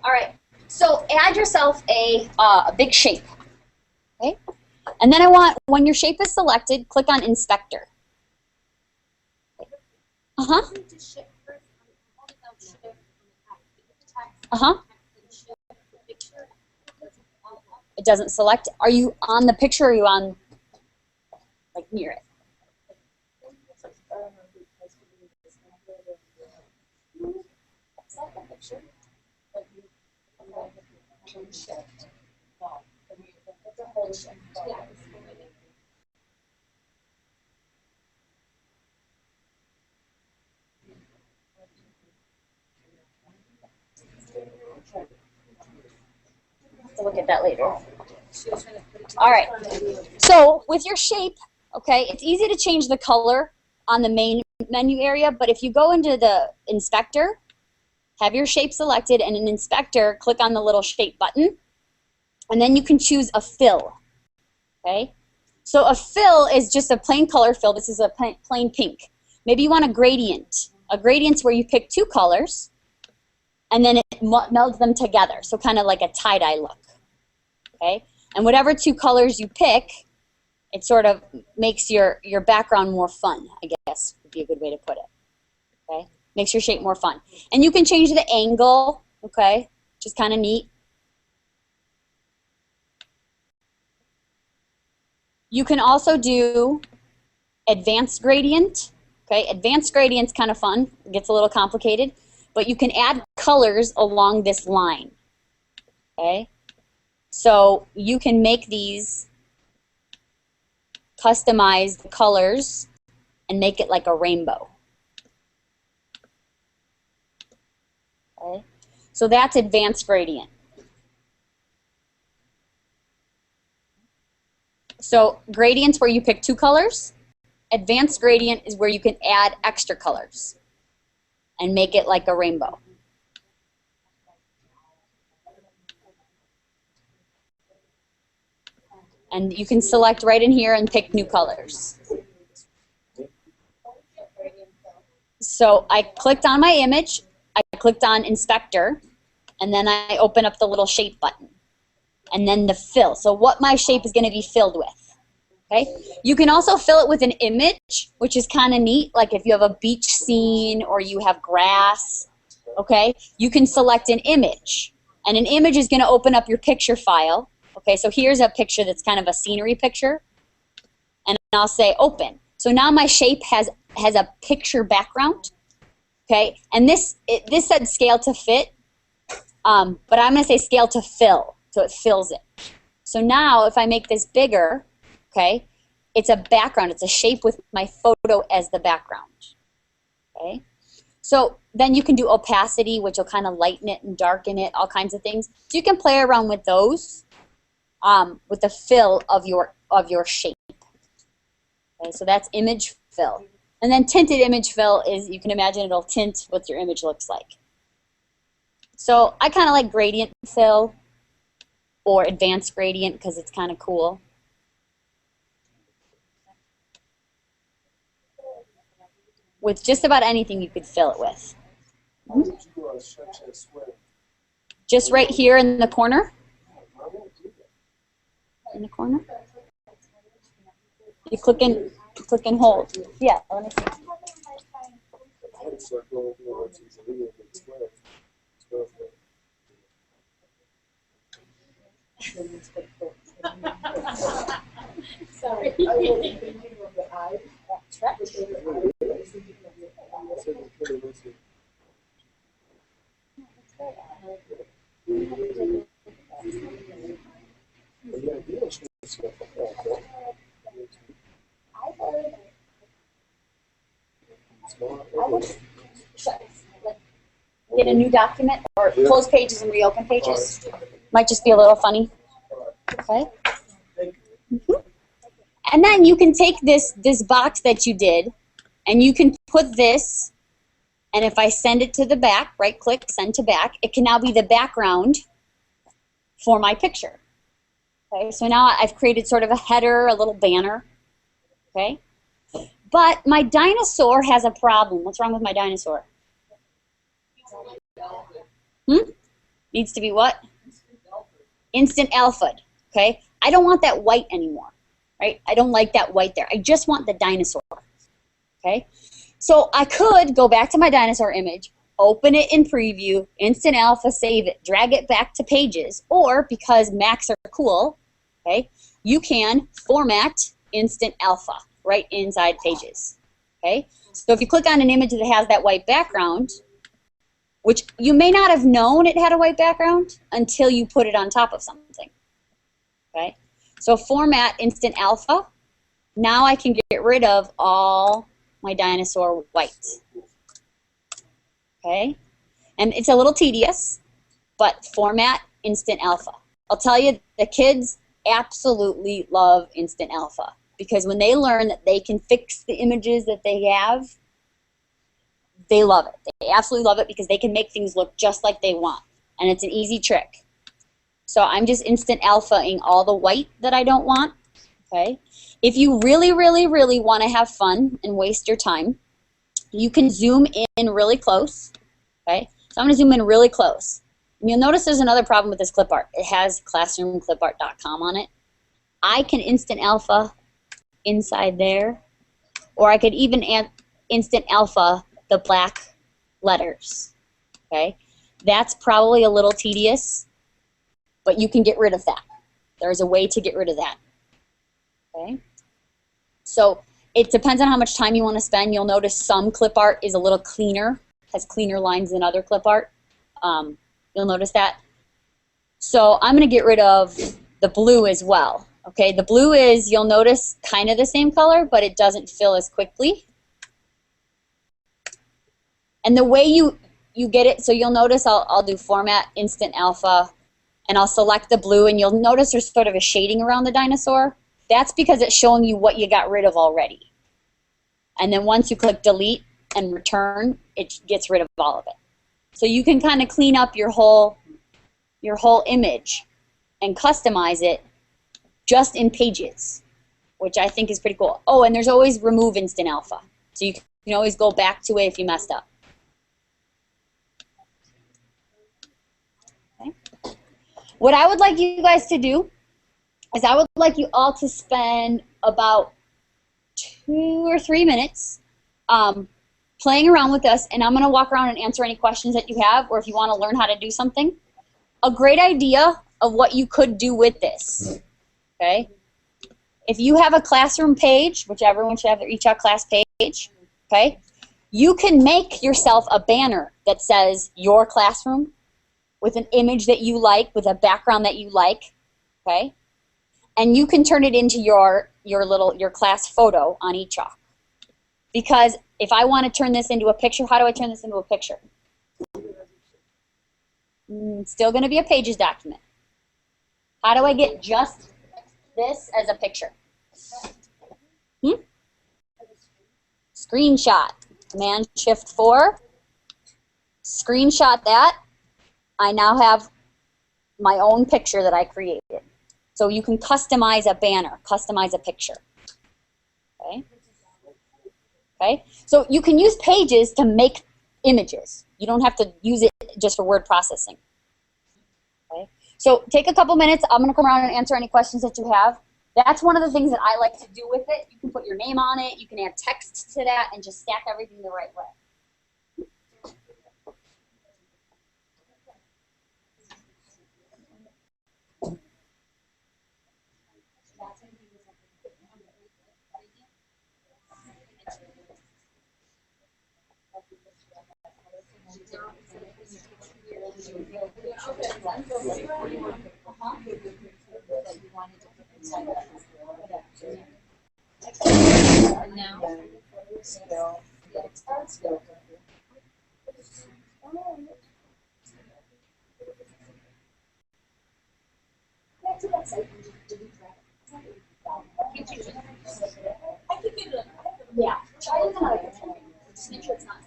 All right, so add yourself a big shape, okay? And then I want, when your shape is selected, click on Inspector. Uh-huh. Uh-huh. It doesn't select. Are you on the picture or are you on, like, near it? To look at that later. All right. So with your shape, okay, it's easy to change the color on the main menu area, but if you go into the inspector, have your shape selected, and in inspector, click on the little shape button, and then you can choose a fill. Okay? So a fill is just a plain color fill. This is a plain pink. Maybe you want a gradient. A gradient's where you pick two colors, and then it melds them together, so kind of like a tie-dye look. Okay? And whatever two colors you pick, it sort of makes your background more fun, I guess would be a good way to put it. Okay, makes your shape more fun. And you can change the angle, okay, which is kind of neat. You can also do advanced gradient. Okay, advanced gradient's kind of fun. It gets a little complicated, but you can add colors along this line. Okay, so you can make these customized colors and make it like a rainbow. Okay, so that's advanced gradient. So gradient's where you pick 2 colors. Advanced gradient is where you can add extra colors and make it like a rainbow. And you can select right in here and pick new colors. So I clicked on my image, I clicked on inspector, and then I open up the little shape button. And then the fill. So what my shape is going to be filled with. Okay? You can also fill it with an image, which is kind of neat. Like if you have a beach scene or you have grass, okay? You can select an image. And an image is going to open up your picture file. Okay, so here's a picture that's kind of a scenery picture. And I'll say open. So now my shape has a picture background. Okay? And this said scale to fit. But I'm going to say scale to fill. So it fills it. So now if I make this bigger, okay, it's a background. It's a shape with my photo as the background. Okay? So then you can do opacity, which will kind of lighten it and darken it, all kinds of things. So you can play around with those, with the fill of your shape. Okay, so that's image fill. And then tinted image fill is, you can imagine it'll tint what your image looks like. So I kind of like gradient fill or advanced gradient because it's kind of cool. With just about anything you could fill it with. Just right here in the corner. In the corner. You click and hold. Yeah, let me see. Sorry. Get a new document or close pages and reopen pages. Might just be a little funny. Okay. And then you can take this box that you did and you can put this, and if I send it to the back, right click, send to back, it can now be the background for my picture. Okay, so now I've created sort of a header, a little banner. Okay. But my dinosaur has a problem. What's wrong with my dinosaur? Needs to be what? Instant alpha. Okay? I don't want that white anymore. Right? I don't like that white there. I just want the dinosaur. Okay? So I could go back to my dinosaur image, open it in preview, instant alpha, save it, drag it back to pages, or because Macs are cool, okay, you can format instant alpha right inside pages. Okay? So if you click on an image that has that white background, which you may not have known it had a white background until you put it on top of something. Okay? So format instant alpha. Now I can get rid of all my dinosaur white. Okay? And it's a little tedious, but format instant alpha. I'll tell you, the kids absolutely love instant alpha because when they learn that they can fix the images that they have, they love it. They absolutely love it because they can make things look just like they want. And it's an easy trick. So I'm just instant alpha-ing all the white that I don't want. Okay? If you really, really, really want to have fun and waste your time, you can zoom in really close. Okay? So I'm going to zoom in really close. And you'll notice there's another problem with this clip art. It has classroomclipart.com on it. I can instant alpha inside there, or I could even instant alpha the black letters, okay? That's probably a little tedious, but you can get rid of that. There's a way to get rid of that, okay? So it depends on how much time you want to spend. You'll notice some clip art is a little cleaner, has cleaner lines than other clip art. You'll notice that. So I'm going to get rid of the blue as well. Okay, the blue is, you'll notice, kind of the same color, but it doesn't fill as quickly. And the way you get it, so you'll notice I'll do Format, Instant Alpha, and I'll select the blue, and you'll notice there's sort of a shading around the dinosaur. That's because it's showing you what you got rid of already. And then once you click Delete and Return, it gets rid of all of it. So you can kind of clean up your whole image and customize it just in Pages, which I think is pretty cool. Oh, and there's always Remove Instant Alpha. So you can always go back to it if you messed up. Okay. What I would like you guys to do is I would like you all to spend about 2 or 3 minutes playing around with this, and I'm going to walk around and answer any questions that you have, or if you want to learn how to do something. A great idea of what you could do with this, okay? If you have a classroom page, which everyone should have their each class page, okay? You can make yourself a banner that says your classroom with an image that you like, with a background that you like, okay? And you can turn it into your class photo on eChalk. Because if I want to turn this into a picture, how do I turn this into a picture? It's still going to be a Pages document. How do I get just this as a picture? Screenshot. Command Shift 4. Screenshot that. I now have my own picture that I created. So you can customize a banner, customize a picture. Okay? Okay? So you can use Pages to make images. You don't have to use it just for word processing. Okay? So take a couple minutes. I'm going to come around and answer any questions that you have. That's one of the things that I like to do with it. You can put your name on it. You can add text to that and just stack everything the right way. Yeah. Try it another time. Just make sure it's not.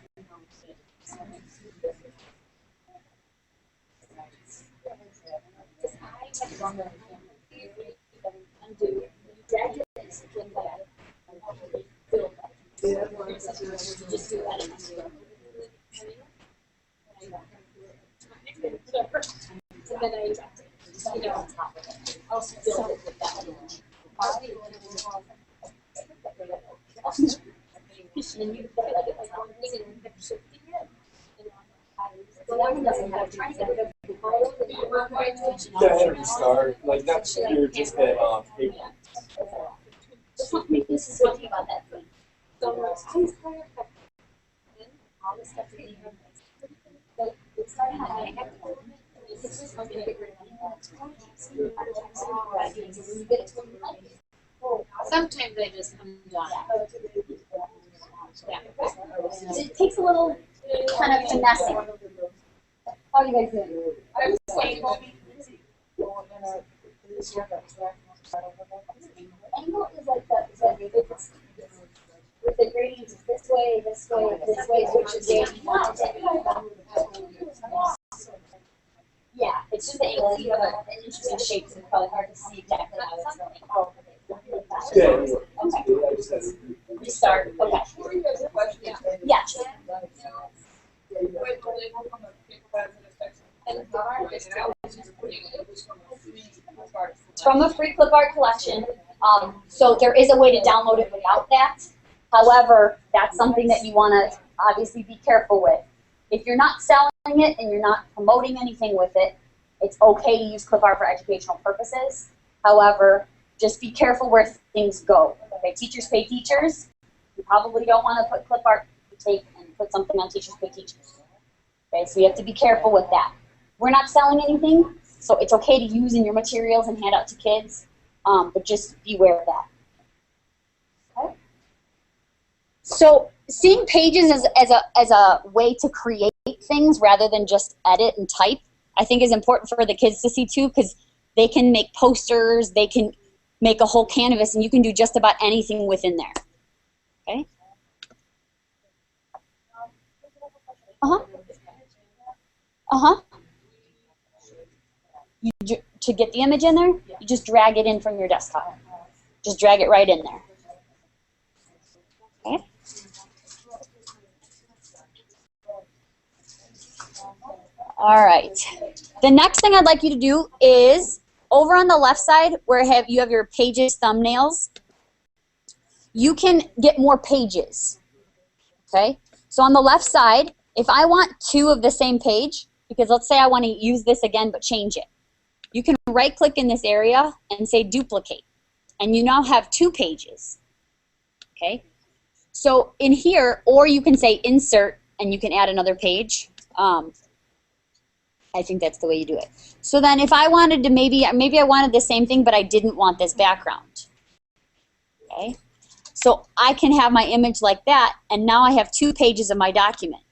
Just do that. And then I, on top of it. I'll build it with that. And you put it like one thing and you shift it. So that one doesn't have trying to get rid of the photo that you want Yeah, every star. Like that's you're just that paper. This is talking about that thing. So all this stuff that you have. But it's starting to Sometimes they just come down. Yeah. It takes a little kind of finessing. How do you guys do? I was saying, Angle is like that. With the gradients, it's this way, this way, this way, which is where you want it. Yeah, it's just the angle. You have an interesting shape, so it's probably hard to see exactly how it's going. Yeah. I just had to Restart. Okay. Yeah. It's from a free clip art collection. So there is a way to download it without that. However, that's something that you want to obviously be careful with. If you're not selling it and you're not promoting anything with it, it's okay to use clip art for educational purposes. However, just be careful where things go. Okay, teachers pay teachers. You probably don't want to put clip art tape and put something on teachers pay teachers. Okay, so you have to be careful with that. We're not selling anything, so it's okay to use in your materials and hand out to kids, but just beware of that. Okay. So seeing pages as a way to create things rather than just edit and type, I think is important for the kids to see too, because they can make posters, they can make a whole canvas, and you can do just about anything within there. Okay? Uh-huh. Uh-huh. To get the image in there, you just drag it in from your desktop. Just drag it right in there. Okay? All right. The next thing I'd like you to do is over on the left side where you have your pages thumbnails, you can get more pages. Okay? So on the left side, if I want 2 of the same page, because let's say I want to use this again but change it, you can right click in this area and say duplicate. And you now have 2 pages. Okay? So in here, or you can say insert and you can add another page. I think that's the way you do it. So then if I wanted to maybe I wanted the same thing but I didn't want this background. Okay? So I can have my image like that and now I have 2 pages of my document.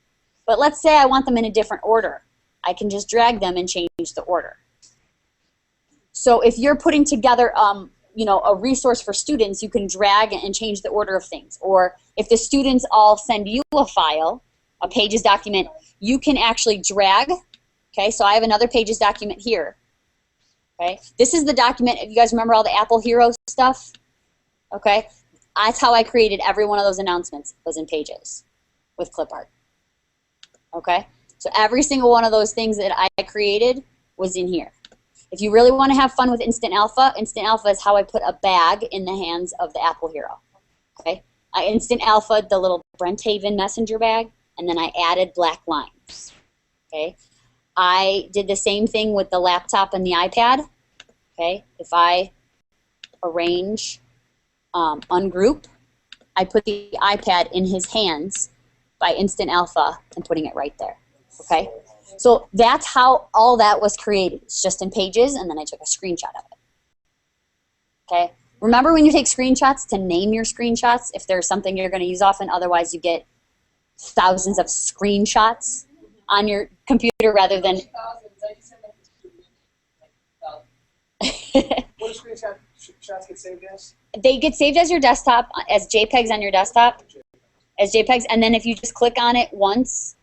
But let's say I want them in a different order. I can just drag them and change the order. So if you're putting together you know, a resource for students, you can drag and change the order of things. Or if the students all send you a file, a pages document, you can actually drag. Okay, so I have another pages document here. Okay, this is the document, if you guys remember all the Apple Hero stuff, okay, that's how I created every one of those announcements, was in Pages with clip art. Okay, so every single one of those things that I created was in here. If you really want to have fun with Instant Alpha is how I put a bag in the hands of the Apple Hero. Okay, I Instant Alpha'd the little Brent Haven messenger bag, and then I added black lines. Okay. I did the same thing with the laptop and the iPad. Okay, if I arrange, ungroup, I put the iPad in his hands by Instant Alpha and putting it right there. Okay, so that's how all that was created. It's just in Pages, and then I took a screenshot of it. Okay, remember when you take screenshots to name your screenshots if there's something you're going to use often, otherwise you get thousands of screenshots on your computer rather than What do screenshots get saved as? they get saved as your desktop, as JPEGs on your desktop, as JPEGs, and then if you just click on it once,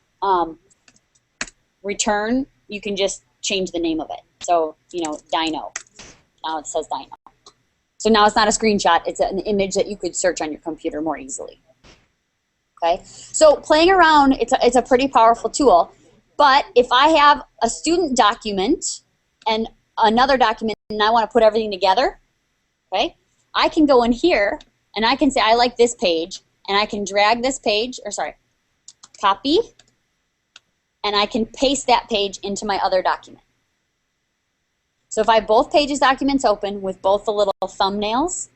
return, you can just change the name of it. So, you know, Dino. Now it says Dino. So now it's not a screenshot, it's an image that you could search on your computer more easily. Okay, so playing around, it's a pretty powerful tool. But if I have a student document and another document and I want to put everything together, okay, I can go in here and I can say I like this page, and I can drag this page, or sorry, copy, and I can paste that page into my other document. So if I have both Pages documents open with both the little thumbnails,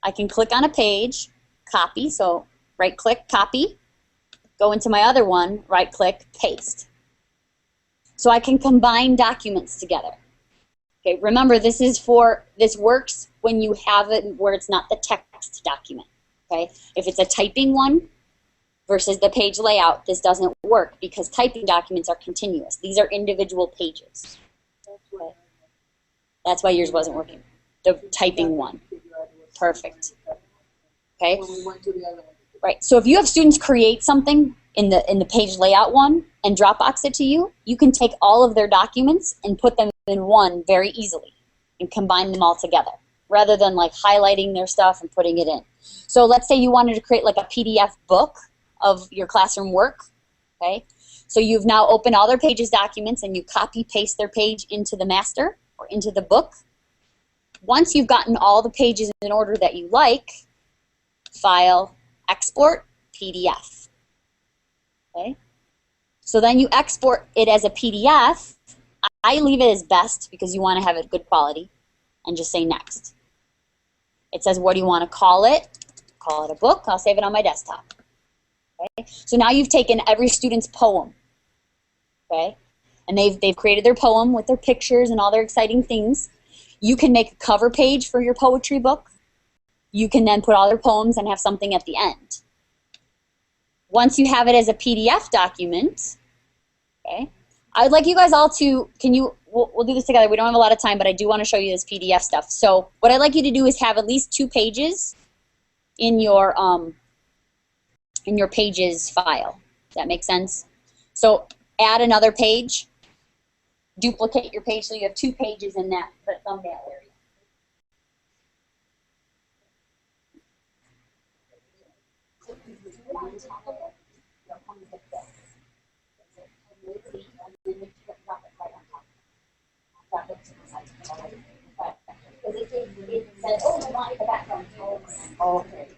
I can click on a page, copy, so right-click, copy, go into my other one, right-click, paste. So I can combine documents together. Okay, remember this works when you have it where it's not the text document. Okay, if it's a typing one versus the page layout, this doesn't work because typing documents are continuous. These are individual pages. Okay. That's why yours wasn't working. The typing one. Perfect. Okay. Right. So if you have students create something in the page layout one and Dropbox it to you, you can take all of their documents and put them in one very easily and combine them all together rather than like highlighting their stuff and putting it in. So let's say you wanted to create like a PDF book of your classroom work. Okay. So you've now opened all their Pages documents and you copy paste their page into the master or into the book. Once you've gotten all the pages in order that you like, File, export PDF. Okay? So then you export it as a PDF. I leave it as best because you want to have it good quality, and just say next. It says, what do you want to call it? Call it a book. I'll save it on my desktop. Okay? So now you've taken every student's poem. Okay? And they've created their poem with their pictures and all their exciting things. You can make a cover page for your poetry book. You can then put all their poems and have something at the end. Once you have it as a PDF document, okay, I'd like you guys all to, we'll do this together. We don't have a lot of time, but I do want to show you this PDF stuff. So what I'd like you to do is have at least 2 pages in your pages file. Does that make sense? So add another page, duplicate your page so you have 2 pages in that thumbnail area. Okay.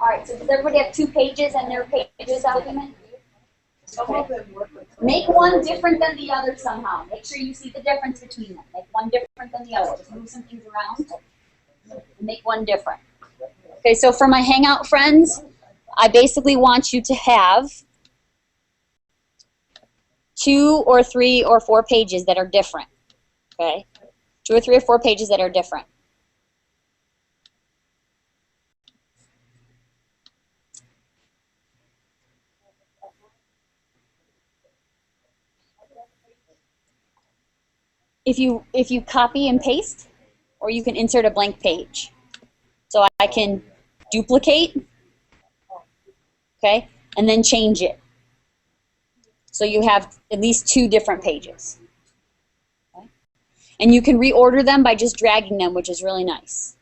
All right, so does everybody have 2 pages in their pages document? Okay. Make one different than the other somehow. Make sure you see the difference between them. Make one different than the other. Just move some things around and make one different. Okay, so for my Hangout friends, I basically want you to have 2 or 3 or 4 pages that are different. Okay? 2 or 3 or 4 pages that are different. If you copy and paste, or you can insert a blank page. So I can duplicate, okay, and then change it. So you have at least 2 different pages. Okay? And you can reorder them by just dragging them, which is really nice.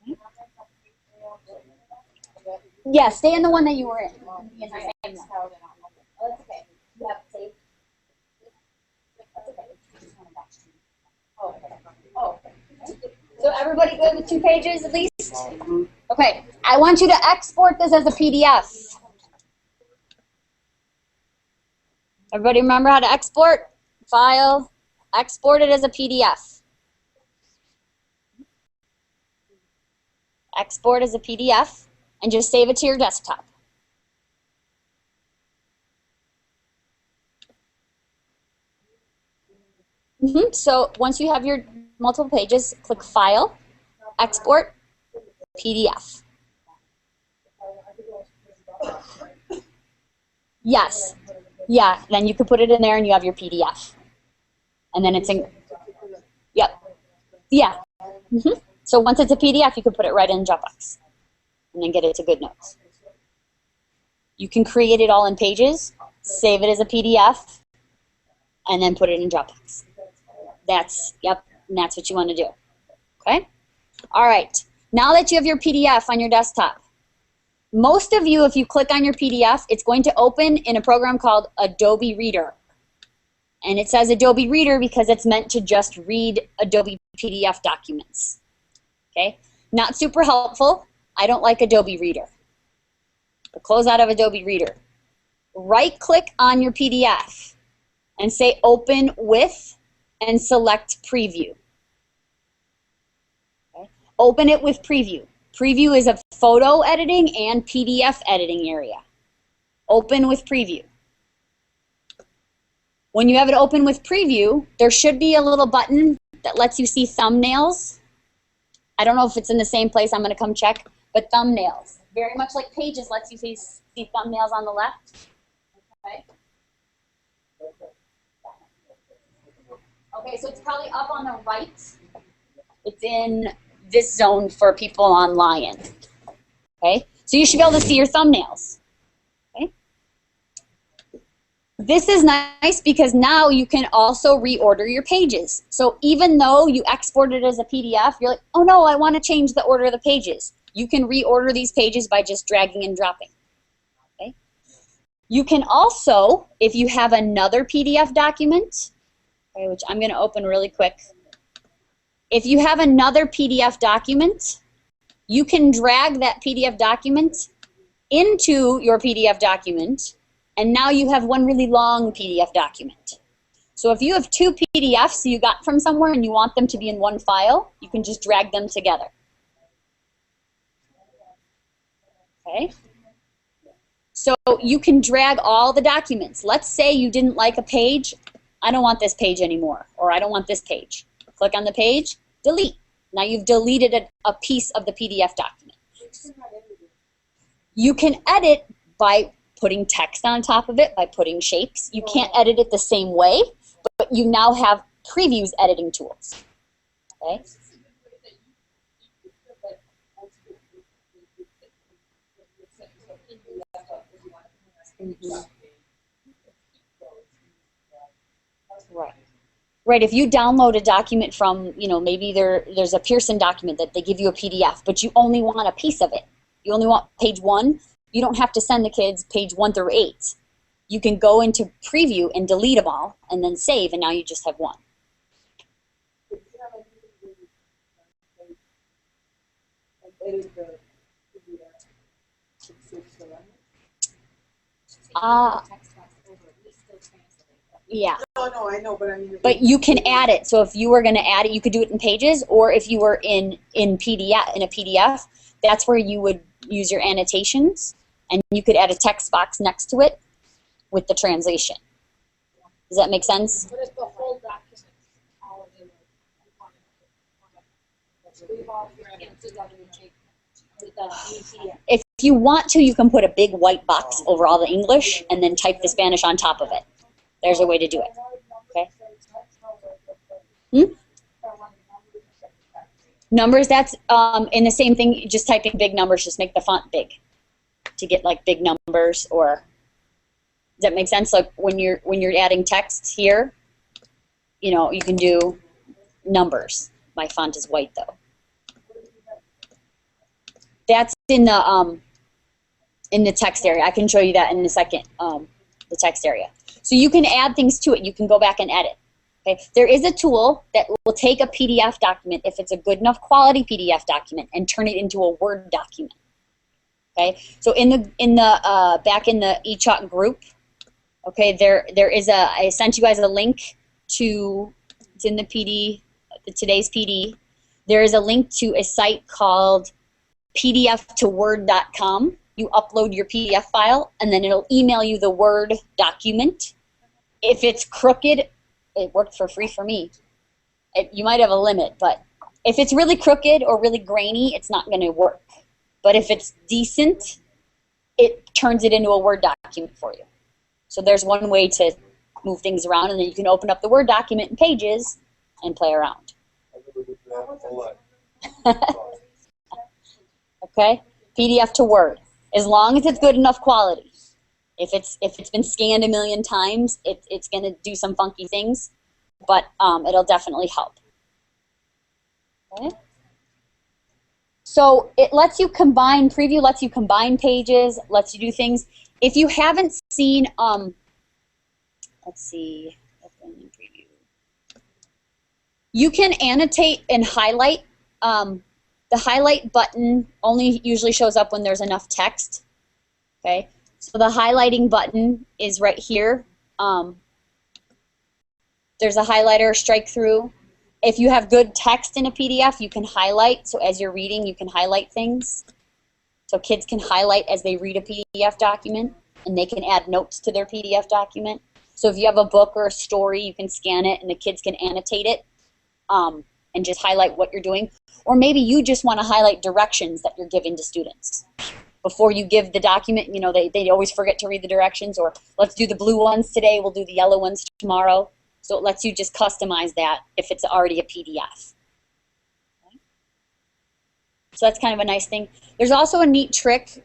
Okay? Yeah, stay in the one that you were in. Oh, that's okay. You have it saved. Oh, okay. So everybody good with 2 pages at least? Okay, I want you to export this as a PDF. Everybody remember how to export? File, export it as a PDF. Export as a PDF and just save it to your desktop. So once you have your multiple pages, click File, Export, PDF. Yes. Yeah, then you could put it in there and you have your PDF. And then it's in, yep. Yeah. So once it's a PDF, you can put it right in Dropbox and then get it to GoodNotes. You can create it all in Pages, save it as a PDF, and then put it in Dropbox. Yep, and that's what you want to do. Okay? All right. Now that you have your PDF on your desktop, most of you, if you click on your PDF, it's going to open in a program called Adobe Reader. And it says Adobe Reader because it's meant to just read Adobe PDF documents. Okay? Not super helpful. I don't like Adobe Reader. But close out of Adobe Reader. Right-click on your PDF and say Open With and select Preview. Okay? Open it with Preview. Preview is a photo editing and PDF editing area. Open with Preview. When you have it open with Preview, there should be a little button that lets you see thumbnails. I don't know if it's in the same place. I'm going to come check. But thumbnails, very much like Pages lets you see thumbnails on the left. Okay. Okay, so it's probably up on the right. It's in this zone for people on Lion. Okay, so you should be able to see your thumbnails. Okay. This is nice because now you can also reorder your pages. So even though you exported it as a PDF, you're like, oh no, I want to change the order of the pages. You can reorder these pages by just dragging and dropping. Okay. You can also, if you have another PDF document, okay, which I'm going to open really quick. If you have another PDF document, you can drag that PDF document into your PDF document, and now you have one really long PDF document. So if you have two PDFs you got from somewhere and you want them to be in one file, you can just drag them together. Okay? So you can drag all the documents. Let's say you didn't like a page. I don't want this page anymore, or I don't want this page. Click on the page, delete. Now you've deleted a piece of the PDF document. You can edit by putting text on top of it, by putting shapes. You can't edit it the same way, but you now have Preview's editing tools. Okay? Mm-hmm. Right. Right, if you download a document from, you know, maybe there's a Pearson document that they give you a PDF, but you only want a piece of it. You only want page 1. You don't have to send the kids page 1 through 8. You can go into Preview and delete them all and then save, and now you just have one. Yeah. No, I know, but I mean. But you can add it. So if you were going to add it, you could do it in Pages, or if you were in PDF, that's where you would use your annotations, and you could add a text box next to it with the translation. Does that make sense? But if the whole document, all of it, If you want to, you can put a big white box over all the English and then type the Spanish on top of it. There's a way to do it. Okay. Numbers, that's in the same thing, just typing big numbers, just make the font big to get like big numbers. Or does that make sense? Like when you're adding text here, you know, you can do numbers. My font is white though. That's in the text area. I can show you that in a second, the text area. So you can add things to it. You can go back and edit. Okay? There is a tool that will take a PDF document, if it's a good enough quality PDF document, and turn it into a Word document. Okay? So back in the eChalk group, okay, there is I sent you guys a link to, it's in the today's PD. There is a link to a site called pdf-to-word.com. You upload your PDF file, and then it'll email you the Word document. If it's crooked, it worked for free for me. You might have a limit, but if it's really crooked or really grainy, it's not going to work. But if it's decent, it turns it into a Word document for you. So there's one way to move things around, and then you can open up the Word document in Pages and play around. Okay? PDF to Word. As long as it's good enough quality. If it's been scanned a million times, it's going to do some funky things, but it'll definitely help. Okay? So it lets you combine, Preview lets you combine pages, lets you do things. If you haven't seen, let's see, open in Preview. You can annotate and highlight. The highlight button only usually shows up when there's enough text. Okay, so the highlighting button is right here. There's a highlighter, strike through. If you have good text in a PDF, you can highlight. So as you're reading, you can highlight things. So kids can highlight as they read a PDF document, and they can add notes to their PDF document. So if you have a book or a story, you can scan it, and the kids can annotate it and just highlight what you're doing. Or maybe you just want to highlight directions that you're giving to students. Before you give the document, you know, they always forget to read the directions, or let's do the blue ones today, we'll do the yellow ones tomorrow. So it lets you just customize that if it's already a PDF. Okay. So that's kind of a nice thing. There's also a neat trick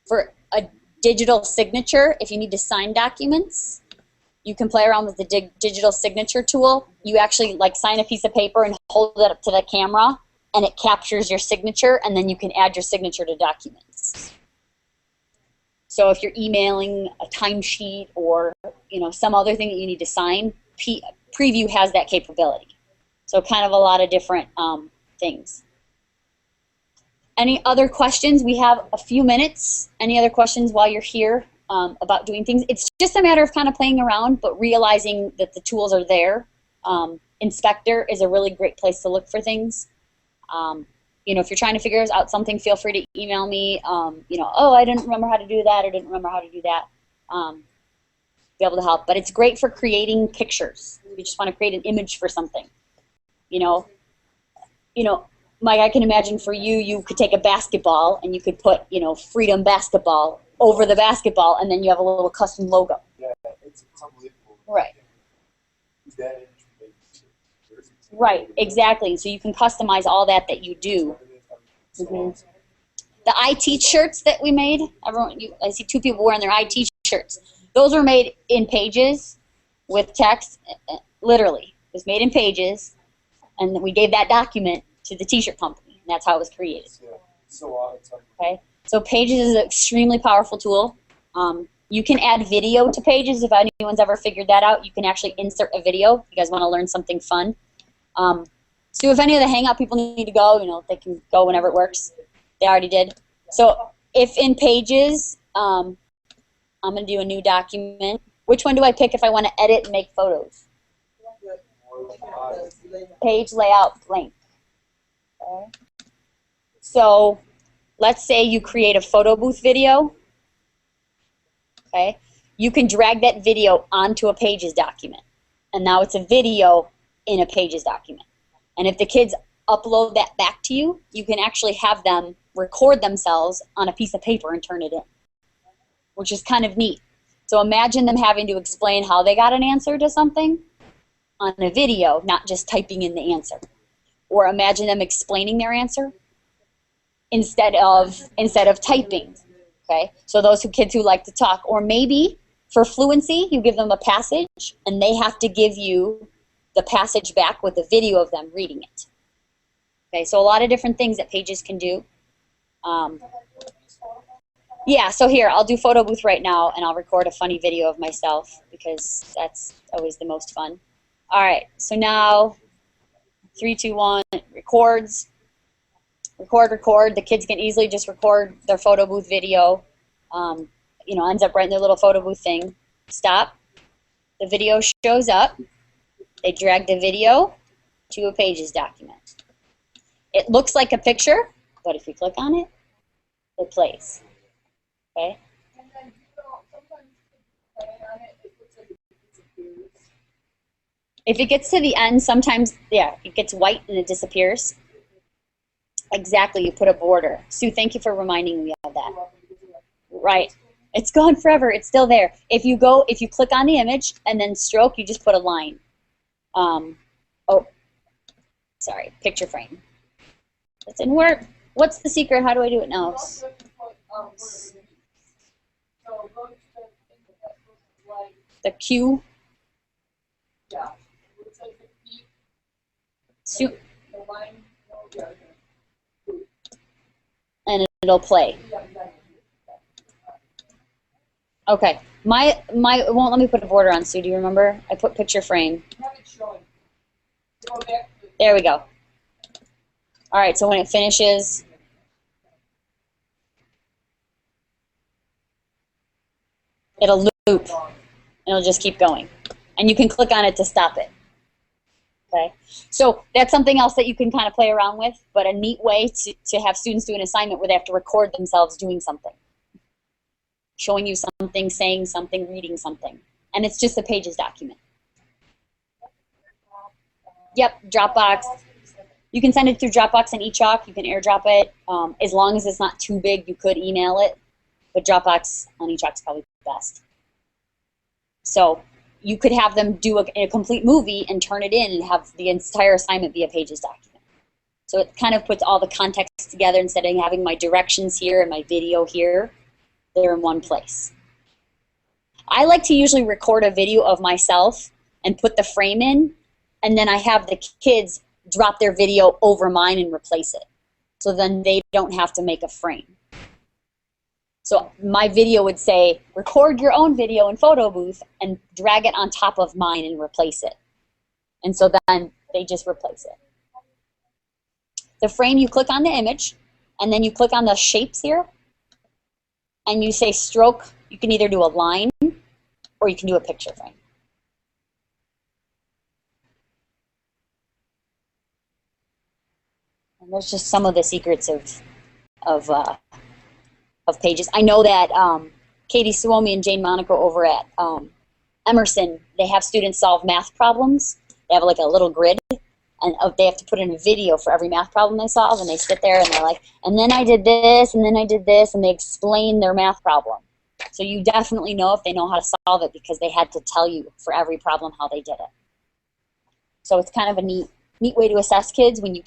for a digital signature. If you need to sign documents, you can play around with the digital signature tool. You actually like sign a piece of paper and hold it up to the camera, and it captures your signature, and then you can add your signature to documents. So if you're emailing a timesheet or some other thing that you need to sign, Preview has that capability. So kind of a lot of different things. Any other questions? We have a few minutes. Any other questions while you're here about doing things? It's just a matter of kind of playing around, but realizing that the tools are there. Inspector is a really great place to look for things. You know, if you're trying to figure out something, feel free to email me. You know, oh, I didn't remember how to do that, or didn't remember how to do that. Be able to help. But it's great for creating pictures. You just want to create an image for something. You know, Mike, I can imagine for you, you could take a basketball and you could put, you know, Freedom Basketball over the basketball, and then you have a little custom logo. Yeah, it's unbelievable. Right. Who's that image? Right, exactly. So you can customize all that you do. Mm-hmm. The IT shirts that we made, I see 2 people wearing their IT shirts. Those were made in Pages with text, literally. It was made in Pages, and we gave that document to the t-shirt company, and that's how it was created. Yeah, so awesome. Okay, so Pages is an extremely powerful tool. You can add video to Pages if anyone's ever figured that out. You can actually insert a video if you guys want to learn something fun. So if any of the Hangout people need to go, you know, they can go whenever it works. They already did. So if in Pages, I'm going to do a new document. Which one do I pick if I want to edit and make photos? Page layout blank. Okay. So let's say you create a photo booth video. Okay. You can drag that video onto a Pages document. And now it's a video in a Pages document. And if the kids upload that back to you, you can actually have them record themselves on a piece of paper and turn it in, which is kind of neat. So imagine them having to explain how they got an answer to something on a video, not just typing in the answer. Or imagine them explaining their answer instead of typing. Okay? So those kids who like to talk. Or maybe for fluency, you give them a passage and they have to give you the passage back with a video of them reading it. Okay, so a lot of different things that Pages can do. Yeah, so here, I'll do photo booth right now, and I'll record a funny video of myself because that's always the most fun. All right, so now 3, 2, 1, records. Record. The kids can easily just record their photo booth video. You know, ends up right in their little photo booth thing. Stop. The video shows up. They drag the video to a Pages document. It looks like a picture, but if you click on it, it plays. Okay? And then, sometimes playing on it, it looks like it disappears. If it gets to the end, sometimes, yeah, it gets white and it disappears. Exactly, you put a border. Sue, thank you for reminding me of that. Right. It's gone forever. It's still there. If you click on the image and then stroke, you just put a line. Oh, sorry, picture frame. That didn't work. What's the secret? How do I do it now? So go to the thing that looks like, The Q. yeah, it looks like the feet, Sue, the line, yeah, and it'll play. Okay. It won't let me put a border on, Sue. Do you remember? I put picture frame. have it showing. Go back to There we go. All right, so when it finishes, it'll loop. It'll just keep going. And you can click on it to stop it. Okay? So that's something else that you can kind of play around with, but a neat way to have students do an assignment where they have to record themselves doing something. Showing you something, saying something, reading something. And it's just a Pages document. Yep, Dropbox. You can send it through Dropbox and eChalk. You can AirDrop it. As long as it's not too big, you could email it. But Dropbox on eChalk is probably the best. So you could have them do a complete movie and turn it in and have the entire assignment be a Pages document. So it kind of puts all the context together instead of having my directions here and my video here. They're in one place. I like to usually record a video of myself and put the frame in, and then I have the kids drop their video over mine and replace it. So then they don't have to make a frame. So my video would say, record your own video in photo booth and drag it on top of mine and replace it. And so then they just replace it. The frame, you click on the image, and then you click on the shapes here, and you say stroke. You can either do a line or you can do a picture frame. And there's just some of the secrets of pages. I know that Katie Suomi and Jane Monaco over at Emerson, they have students solve math problems. They have like a little grid, and they have to put in a video for every math problem they solve, and they sit there and they're like, and then I did this, and then I did this, and they explain their math problem. So you definitely know if they know how to solve it because they had to tell you for every problem how they did it. So it's kind of a neat way to assess kids when you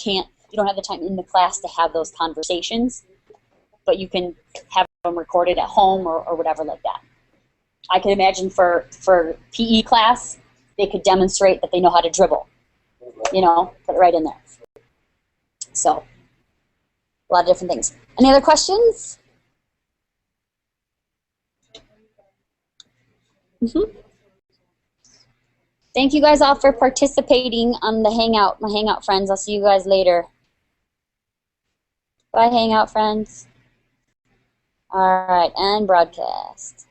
don't have the time in the class to have those conversations, but you can have them recorded at home or whatever like that. I can imagine for PE class, they could demonstrate that they know how to dribble. You know, put it right in there. So, a lot of different things. Any other questions? Thank you guys all for participating on the Hangout, my Hangout friends. I'll see you guys later. Bye, Hangout friends. All right, and broadcast.